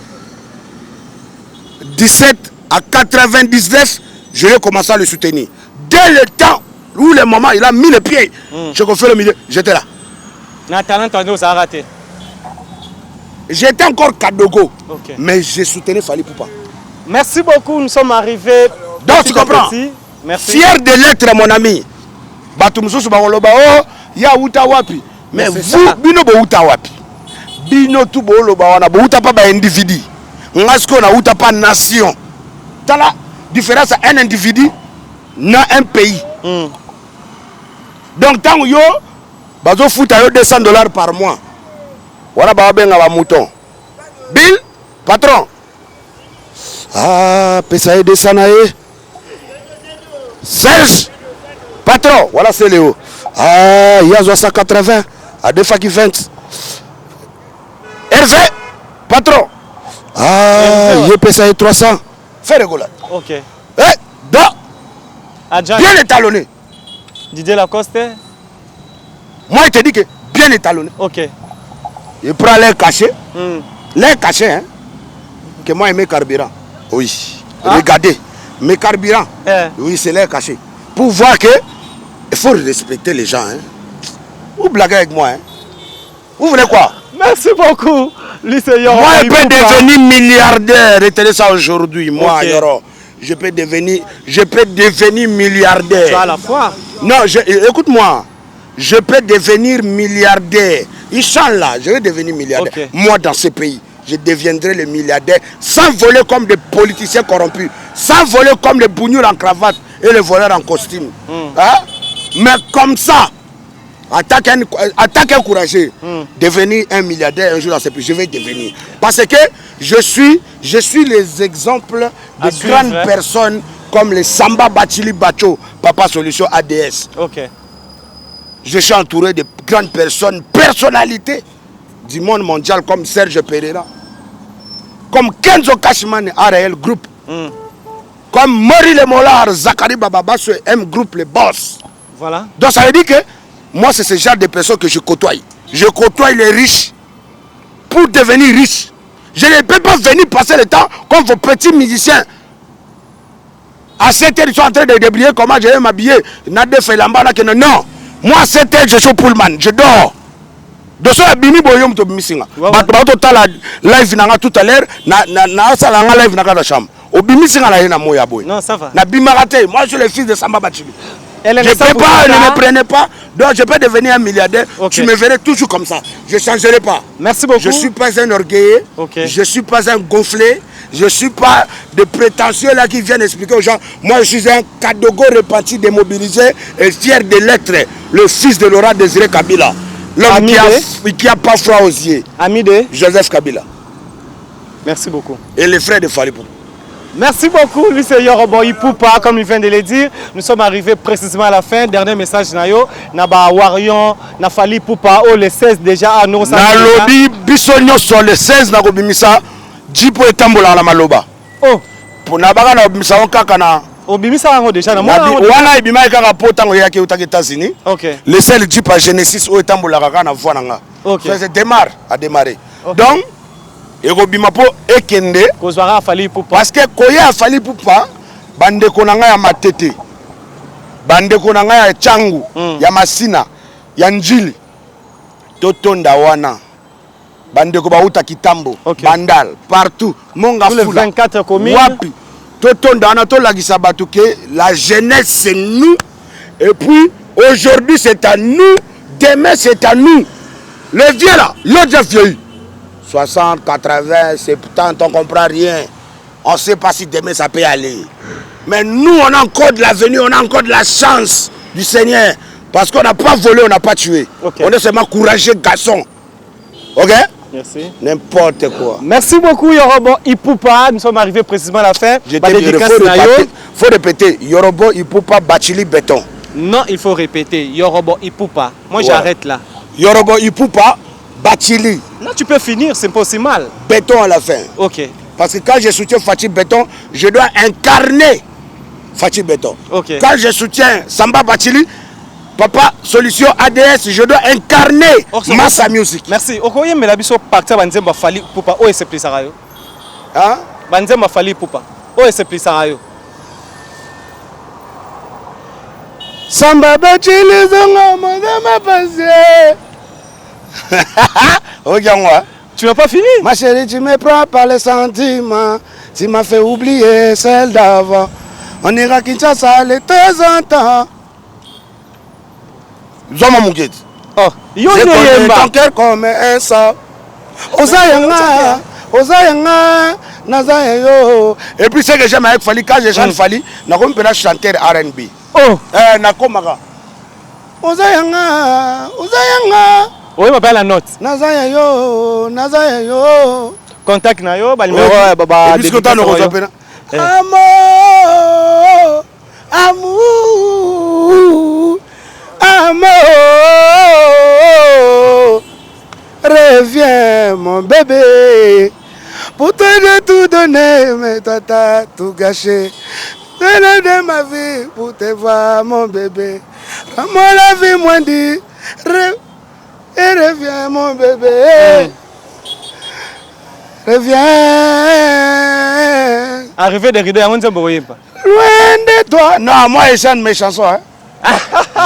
à 99, je vais commencer à le soutenir. Dès le temps où le moment il a mis les pieds, je confie le milieu, j'étais là. J'étais encore Kadogo, mais j'ai soutenu Fally Ipupa. Merci beaucoup, nous sommes arrivés. Donc tu comprends. Merci. Fier de l'être mon ami. Ya uta wapi. Mais vous, bino bo uta wapi. Bino tu bo loba wana bo uta pa ba individu. Ngasko na uta pa nation. La différence à un individu dans un pays. Donc tant que yo bazo fout à $200 par mois. Voilà ba benga ba mouton. Bill patron. Pesa 200 nae. Serge patron, voilà c'est Léo. Il y a 180 à 2 fois 20. Hervé patron. Il pesa 300. Fais rigolade. Ok. Bien étalonné. Didier Lacoste. Moi, il te dit que bien étalonné. Ok. Il prend l'air caché. L'air caché, hein. Que moi, j'aime carburant. Oui. Regardez. Mes carburants. Oui, c'est l'air caché. Pour voir que il faut respecter les gens. Hein. Vous blaguez avec moi. Hein. Vous voulez quoi? Merci beaucoup. Moi, je peux devenir milliardaire. Retenez ça aujourd'hui. Moi, Yoro, je peux devenir milliardaire. Tu as la foi? Non, écoute-moi. Je peux devenir milliardaire. Inch'Allah, je vais devenir milliardaire. Okay. Moi, dans ce pays, je deviendrai le milliardaire sans voler comme des politiciens corrompus, sans voler comme les bougnoules en cravate et les voleurs en costume. Hein? Mais comme ça, attaque encouragé, devenir un milliardaire un jour dans ce pays, je vais devenir. Parce que je suis les exemples de grandes personnes comme les Samba Bachili Bacho, Papa Solution ADS. Ok. Je suis entouré de grandes personnes, personnalités du monde mondial comme Serge Pereira, comme Kenzo Kashimane, ARL Group, comme Mori Le Mollard, Zachary Bababasso, M Group, les boss. Voilà. Donc ça veut dire que moi, c'est ce genre de personnes que je côtoie. Je côtoie les riches pour devenir riche. Je ne peux pas venir passer le temps comme vos petits musiciens. À 7 heures, ils sont en train de débrouiller comment je vais m'habiller. Non. Moi, à 7 heures, je suis au Pullman. Je dors. De ce bini boyom to misinga. Ba to tala live nanga tout à l'heure na sala live nanga da chambre. O bimisinga na yena moya boy. Non, ça va. Na bimarate, moi je suis le fils de Samba Bachili. Je ne peux pas, ne me prenez pas. Donc je peux devenir un milliardaire. Tu me verrais toujours comme ça. Je ne changerai pas. Merci beaucoup. Je ne suis pas un orgueilleux. Je ne suis pas un gonflé. Je ne suis pas de prétentieux là qui viennent expliquer aux gens. Moi, je suis un Kadogo repenti, démobilisé et fier de l'être le fils de Laurent Désiré Kabila. L'homme qui a pas froid aux yeux. Ami de Joseph Kabila. Merci beaucoup. Et les frères de Falipou. Merci beaucoup, lui c'est Yorobo Ipoupa, comme il vient de le dire. Nous sommes arrivés précisément à la fin. Dernier message Nayo, Naba Warion, Nafali Poupa, oh le 16 déjà à nous. Nalobi Bissonio sur le 16 Nagobimisa, Jipo et Tambola la Maloba. Oh, pour Nabaga Nabimisa on kakana. Obimisa Rango déjà, Wana Ibima Kaka Potango Yaki aux États-Unis. Ok. Le seul Jeep à Genesis ou Tambola Ragana Voananga. Ok. Ça démarre à démarrer. Donc, et Robimapo Ekende. Parce que Koya Fali Poupa, Bande Konanga ya Matete, Bande Konanga ya Changu, ya Masina, ya Njili, Totonda Wana, Bande Kobauta Kitambo, Bandal, partout, Monga Fula, 24 communes. Wapi, Totonda Wana, Tolagisa Batouke, la jeunesse c'est nous, et puis aujourd'hui c'est à nous, demain c'est à nous. Le vieux là, l'autre vieilli. 60, 80, 70, on ne comprend rien. On ne sait pas si demain ça peut aller. Mais nous, on a encore de l'avenir, on a encore de la chance du Seigneur. Parce qu'on n'a pas volé, on n'a pas tué. On est seulement courageux garçon. Ok? Merci. N'importe quoi. Merci beaucoup, Yorobo Ipoupa. Nous sommes arrivés précisément à la fin. Il faut répéter. Yorobo Ipoupa Bachili Béton. Non, il faut répéter. Yorobo Ipoupa. Moi, j'arrête là. Yorobo Ipoupa Bachili. Là, tu peux finir, c'est pas aussi mal. Béton à la fin. Ok. Parce que quand je soutiens Fatih Béton, je dois incarner Fatih Béton. Ok. Quand je soutiens Samba Bachili, Papa Solution ADS, je dois incarner Massa Music. Merci. Okoye melabiso partir banzemba fali poupa o ese plisarayo. Hein? Banzemba fali poupa. O ese plisarayo. Samba Bachili zonga madama passé. Regarde-moi. Tu n'as pas fini? Ma chérie, tu me prends par les sentiments. Tu m'as fait oublier celle d'avant. On ira à Kinshasa de temps en temps. Zoma Moukid. Oh, yo je connais ton cœur comme un sang. Osayanga, Osayanga, Nazayo. Et puis ce que j'aime avec Fali, quand je chante Fali, je suis chanteur R&B. Oh, Nakomaka. Osayanga, Osayanga. Oui, ma belle la note. Nazayo, Nazayo. Contact na yo, ba numéro baba. Et puis que tu as nous rejoint. Amour, amour, amour. Reviens mon bébé. Pour te tout donner, mais toi t'as tout gâché. C'est de ma vie pour te voir mon bébé. Rends-moi la vie moins dit. Et reviens mon bébé. Reviens. Arrivé de rideau, on ne sait pas. Loin de toi. Non, moi je chante mes chansons. Hein.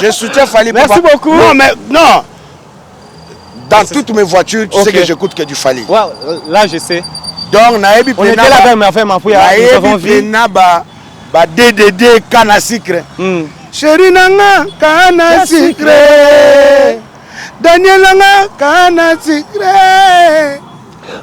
Je soutiens Fali. Merci beaucoup. Non, mais non. Dans toutes mes voitures, tu sais que j'écoute que du Fali. Ouais, là je sais. Donc, on était là mais enfin ma fouille. Nous avons vu. Ba DDD kana sucre. Chérie nanga kana sucre. Daniel Langa, Kana Sikre.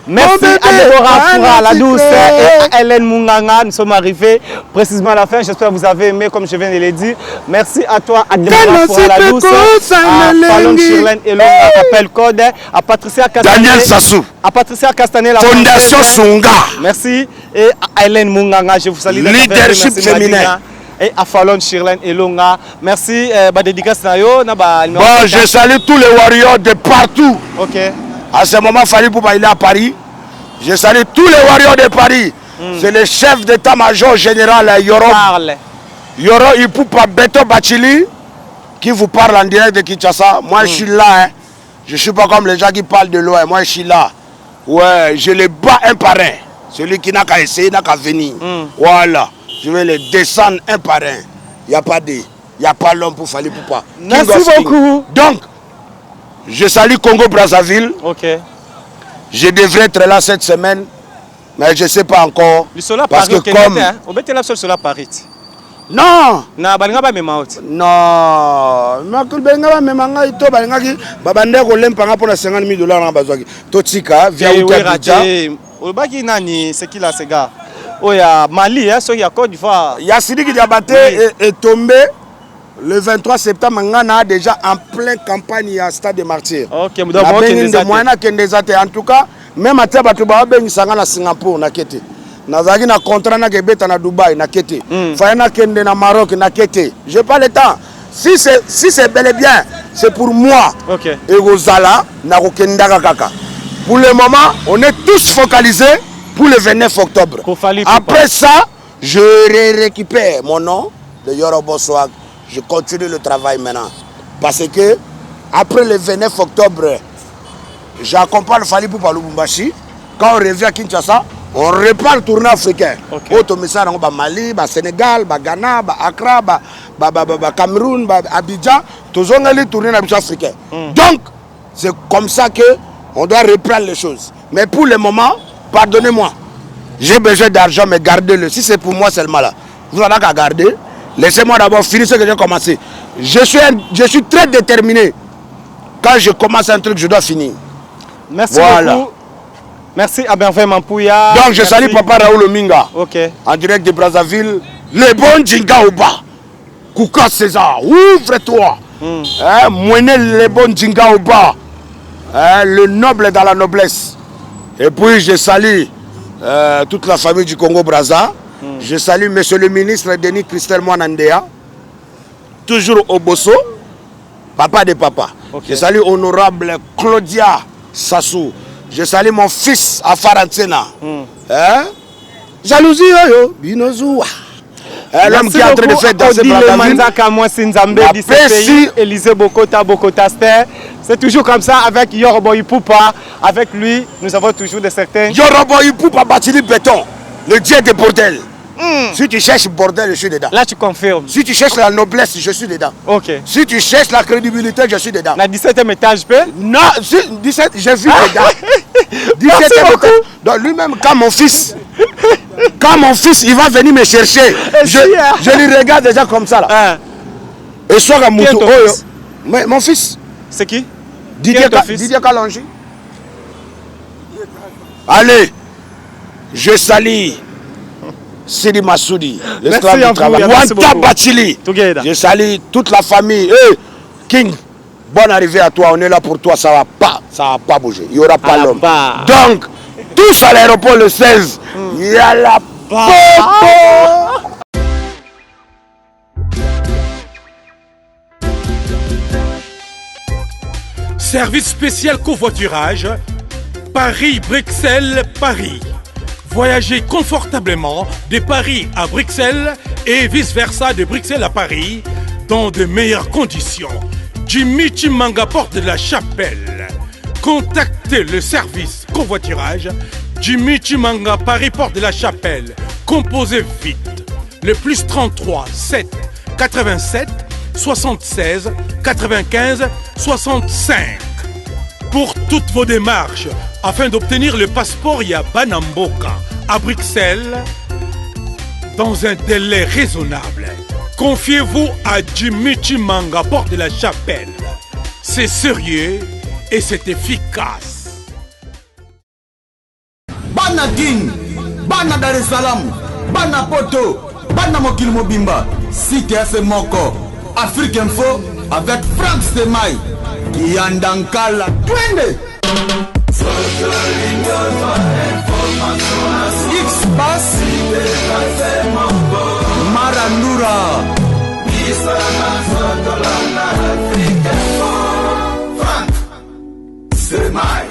Merci à Deborah Foura, la douce, et à Hélène Munganga. Nous sommes arrivés précisément à la fin. J'espère que vous avez aimé, comme je viens de le dire. Merci à toi, à Deborah Foura, la douce, à Fallon Chirlen et l'homme appel code, à Patricia Castanet, Daniel Sassou, à Patricia Castanet, la Fondation Sunga. Merci. Et à Hélène Munganga, je vous salue. Leadership féminin. Et à Fallon Chirlen et Longa. Merci. Dédicace Nayo. Bon, je salue tous les warriors de partout. Ok. À ce moment, Fali Poupa il est à Paris. Je salue tous les warriors de Paris. C'est le chef d'état-major général Yoro. Yoro Ipoupa Beto Bachili qui vous parle en direct de Kinshasa. Moi, je suis là. Hein. Je ne suis pas comme les gens qui parlent de loin. Moi, je suis là. Ouais, je les bats un par un. Celui qui n'a qu'à essayer, n'a qu'à venir. Voilà. Je vais les descendre un par un. Il n'y a pas l'homme pour Fali Poupa. Merci beaucoup. Donc, je salue Congo-Brazzaville. Ok. Je devrais être là cette semaine, mais je ne sais pas encore. Le soleil parce que comme... on met là sur Paris. Non. Na balinga ba mema oti. Non. Makul benga ba mema ngai to balinga ki babande ko lempanga pour na $50,000 na bazwaki. Totika via Outabidja. Olobaki nani c'est qui là ce gars? Oh ya Mali hein, so ya Côte d'Ivoire. Ya Sidiki Diabaté est tombé le 23 septembre ngana déjà en pleine campagne à Stade des Martyrs. OK, donc en tout cas même à Tabatu ba bengisanga na Singapour na kete. Nazaki na contrat na kebeta na Dubaï na kete. Fayana kende na Maroc na kete. J'ai pas le temps. Si c'est bel et bien, c'est pour moi. OK. Et Rosala na kokendaka kaka. Pour le moment, on est tous focalisés pour le 29 octobre. Après ça, je récupère mon nom de Yorobo Swag. Je continue le travail maintenant. Parce que après le 29 octobre, j'accompagne Fally Ipupa Lubumbashi. Quand on revient à Kinshasa, on reprend le tournoi africain. Autre message, Mali, Sénégal, Ghana, Accra, Cameroun, Abidjan, tous les tournées africains. Donc, c'est comme ça que on doit reprendre les choses. Mais pour le moment, pardonnez-moi, j'ai besoin d'argent, mais gardez-le. Si c'est pour moi seulement là, vous en avez qu'à garder. Laissez-moi d'abord finir ce que j'ai commencé. Je suis très déterminé. Quand je commence un truc, je dois finir. Merci beaucoup. Merci à Benvin Mampouya. Donc je salue Papa Raoul Ominga. Ok. En direct de Brazzaville. Le bon Djinga Oba. Kouka César, ouvre-toi. Moiné le bon Djinga Oba. Le noble dans la noblesse. Et puis je salue toute la famille du Congo-Brazza. Je salue monsieur le ministre Denis Christel Mwanandea. Toujours au Bosso. Papa de papa. Je salue honorable Claudia Sassou. Je salue mon fils à Farantena. Jalousie, yo, Binozoua. L'homme qui est en train de faire danser Élisée Bokota Ster. C'est toujours comme ça avec Yorobo Ipupa. Avec lui, nous avons toujours des certains. Yorobo Ipupa Batili Béton, le dieu des bordels. Si tu cherches bordel, je suis dedans. Là, tu confirmes. Si tu cherches la noblesse, je suis dedans. Ok. Si tu cherches la crédibilité, je suis dedans. La 17e étage, peut? Non, 17, j'ai vu dedans. 17e étage. Donc lui-même, quand mon fils, il va venir me chercher, je lui regarde déjà comme ça là. Et soit à Moutou. Mais mon fils. C'est qui? Didier Kalonji. Allez, je salue Sidi Massoudi, l'esclave du travail. Wanta Bachili. Je salue toute la famille. Hey, King, bonne arrivée à toi. On est là pour toi. Ça va pas bouger. Il n'y aura pas l'homme. Donc, tous à l'aéroport le 16. Il y a la popo. Service spécial covoiturage. Paris-Bruxelles, Paris. Voyagez confortablement de Paris à Bruxelles et vice-versa de Bruxelles à Paris dans de meilleures conditions. Jimmy Chimanga, porte de la Chapelle. Contactez le service covoiturage Jimmy Chimanga, Paris, porte de la Chapelle. Composez vite. Le plus 33 7 87 76 95 65. Pour toutes vos démarches, afin d'obtenir le passeport Yabanamboka à Bruxelles, dans un délai raisonnable, confiez-vous à Jimmy Chimanga, porte de la Chapelle. C'est sérieux et c'est efficace. Bana King, Bana Dar es Salaam, Bana Poto, Bana Mokil Mobimba, CTF Moko, Afrique Info avec Franck Stemai. Yandankala twende X-Bass Marandura Franck Stemai.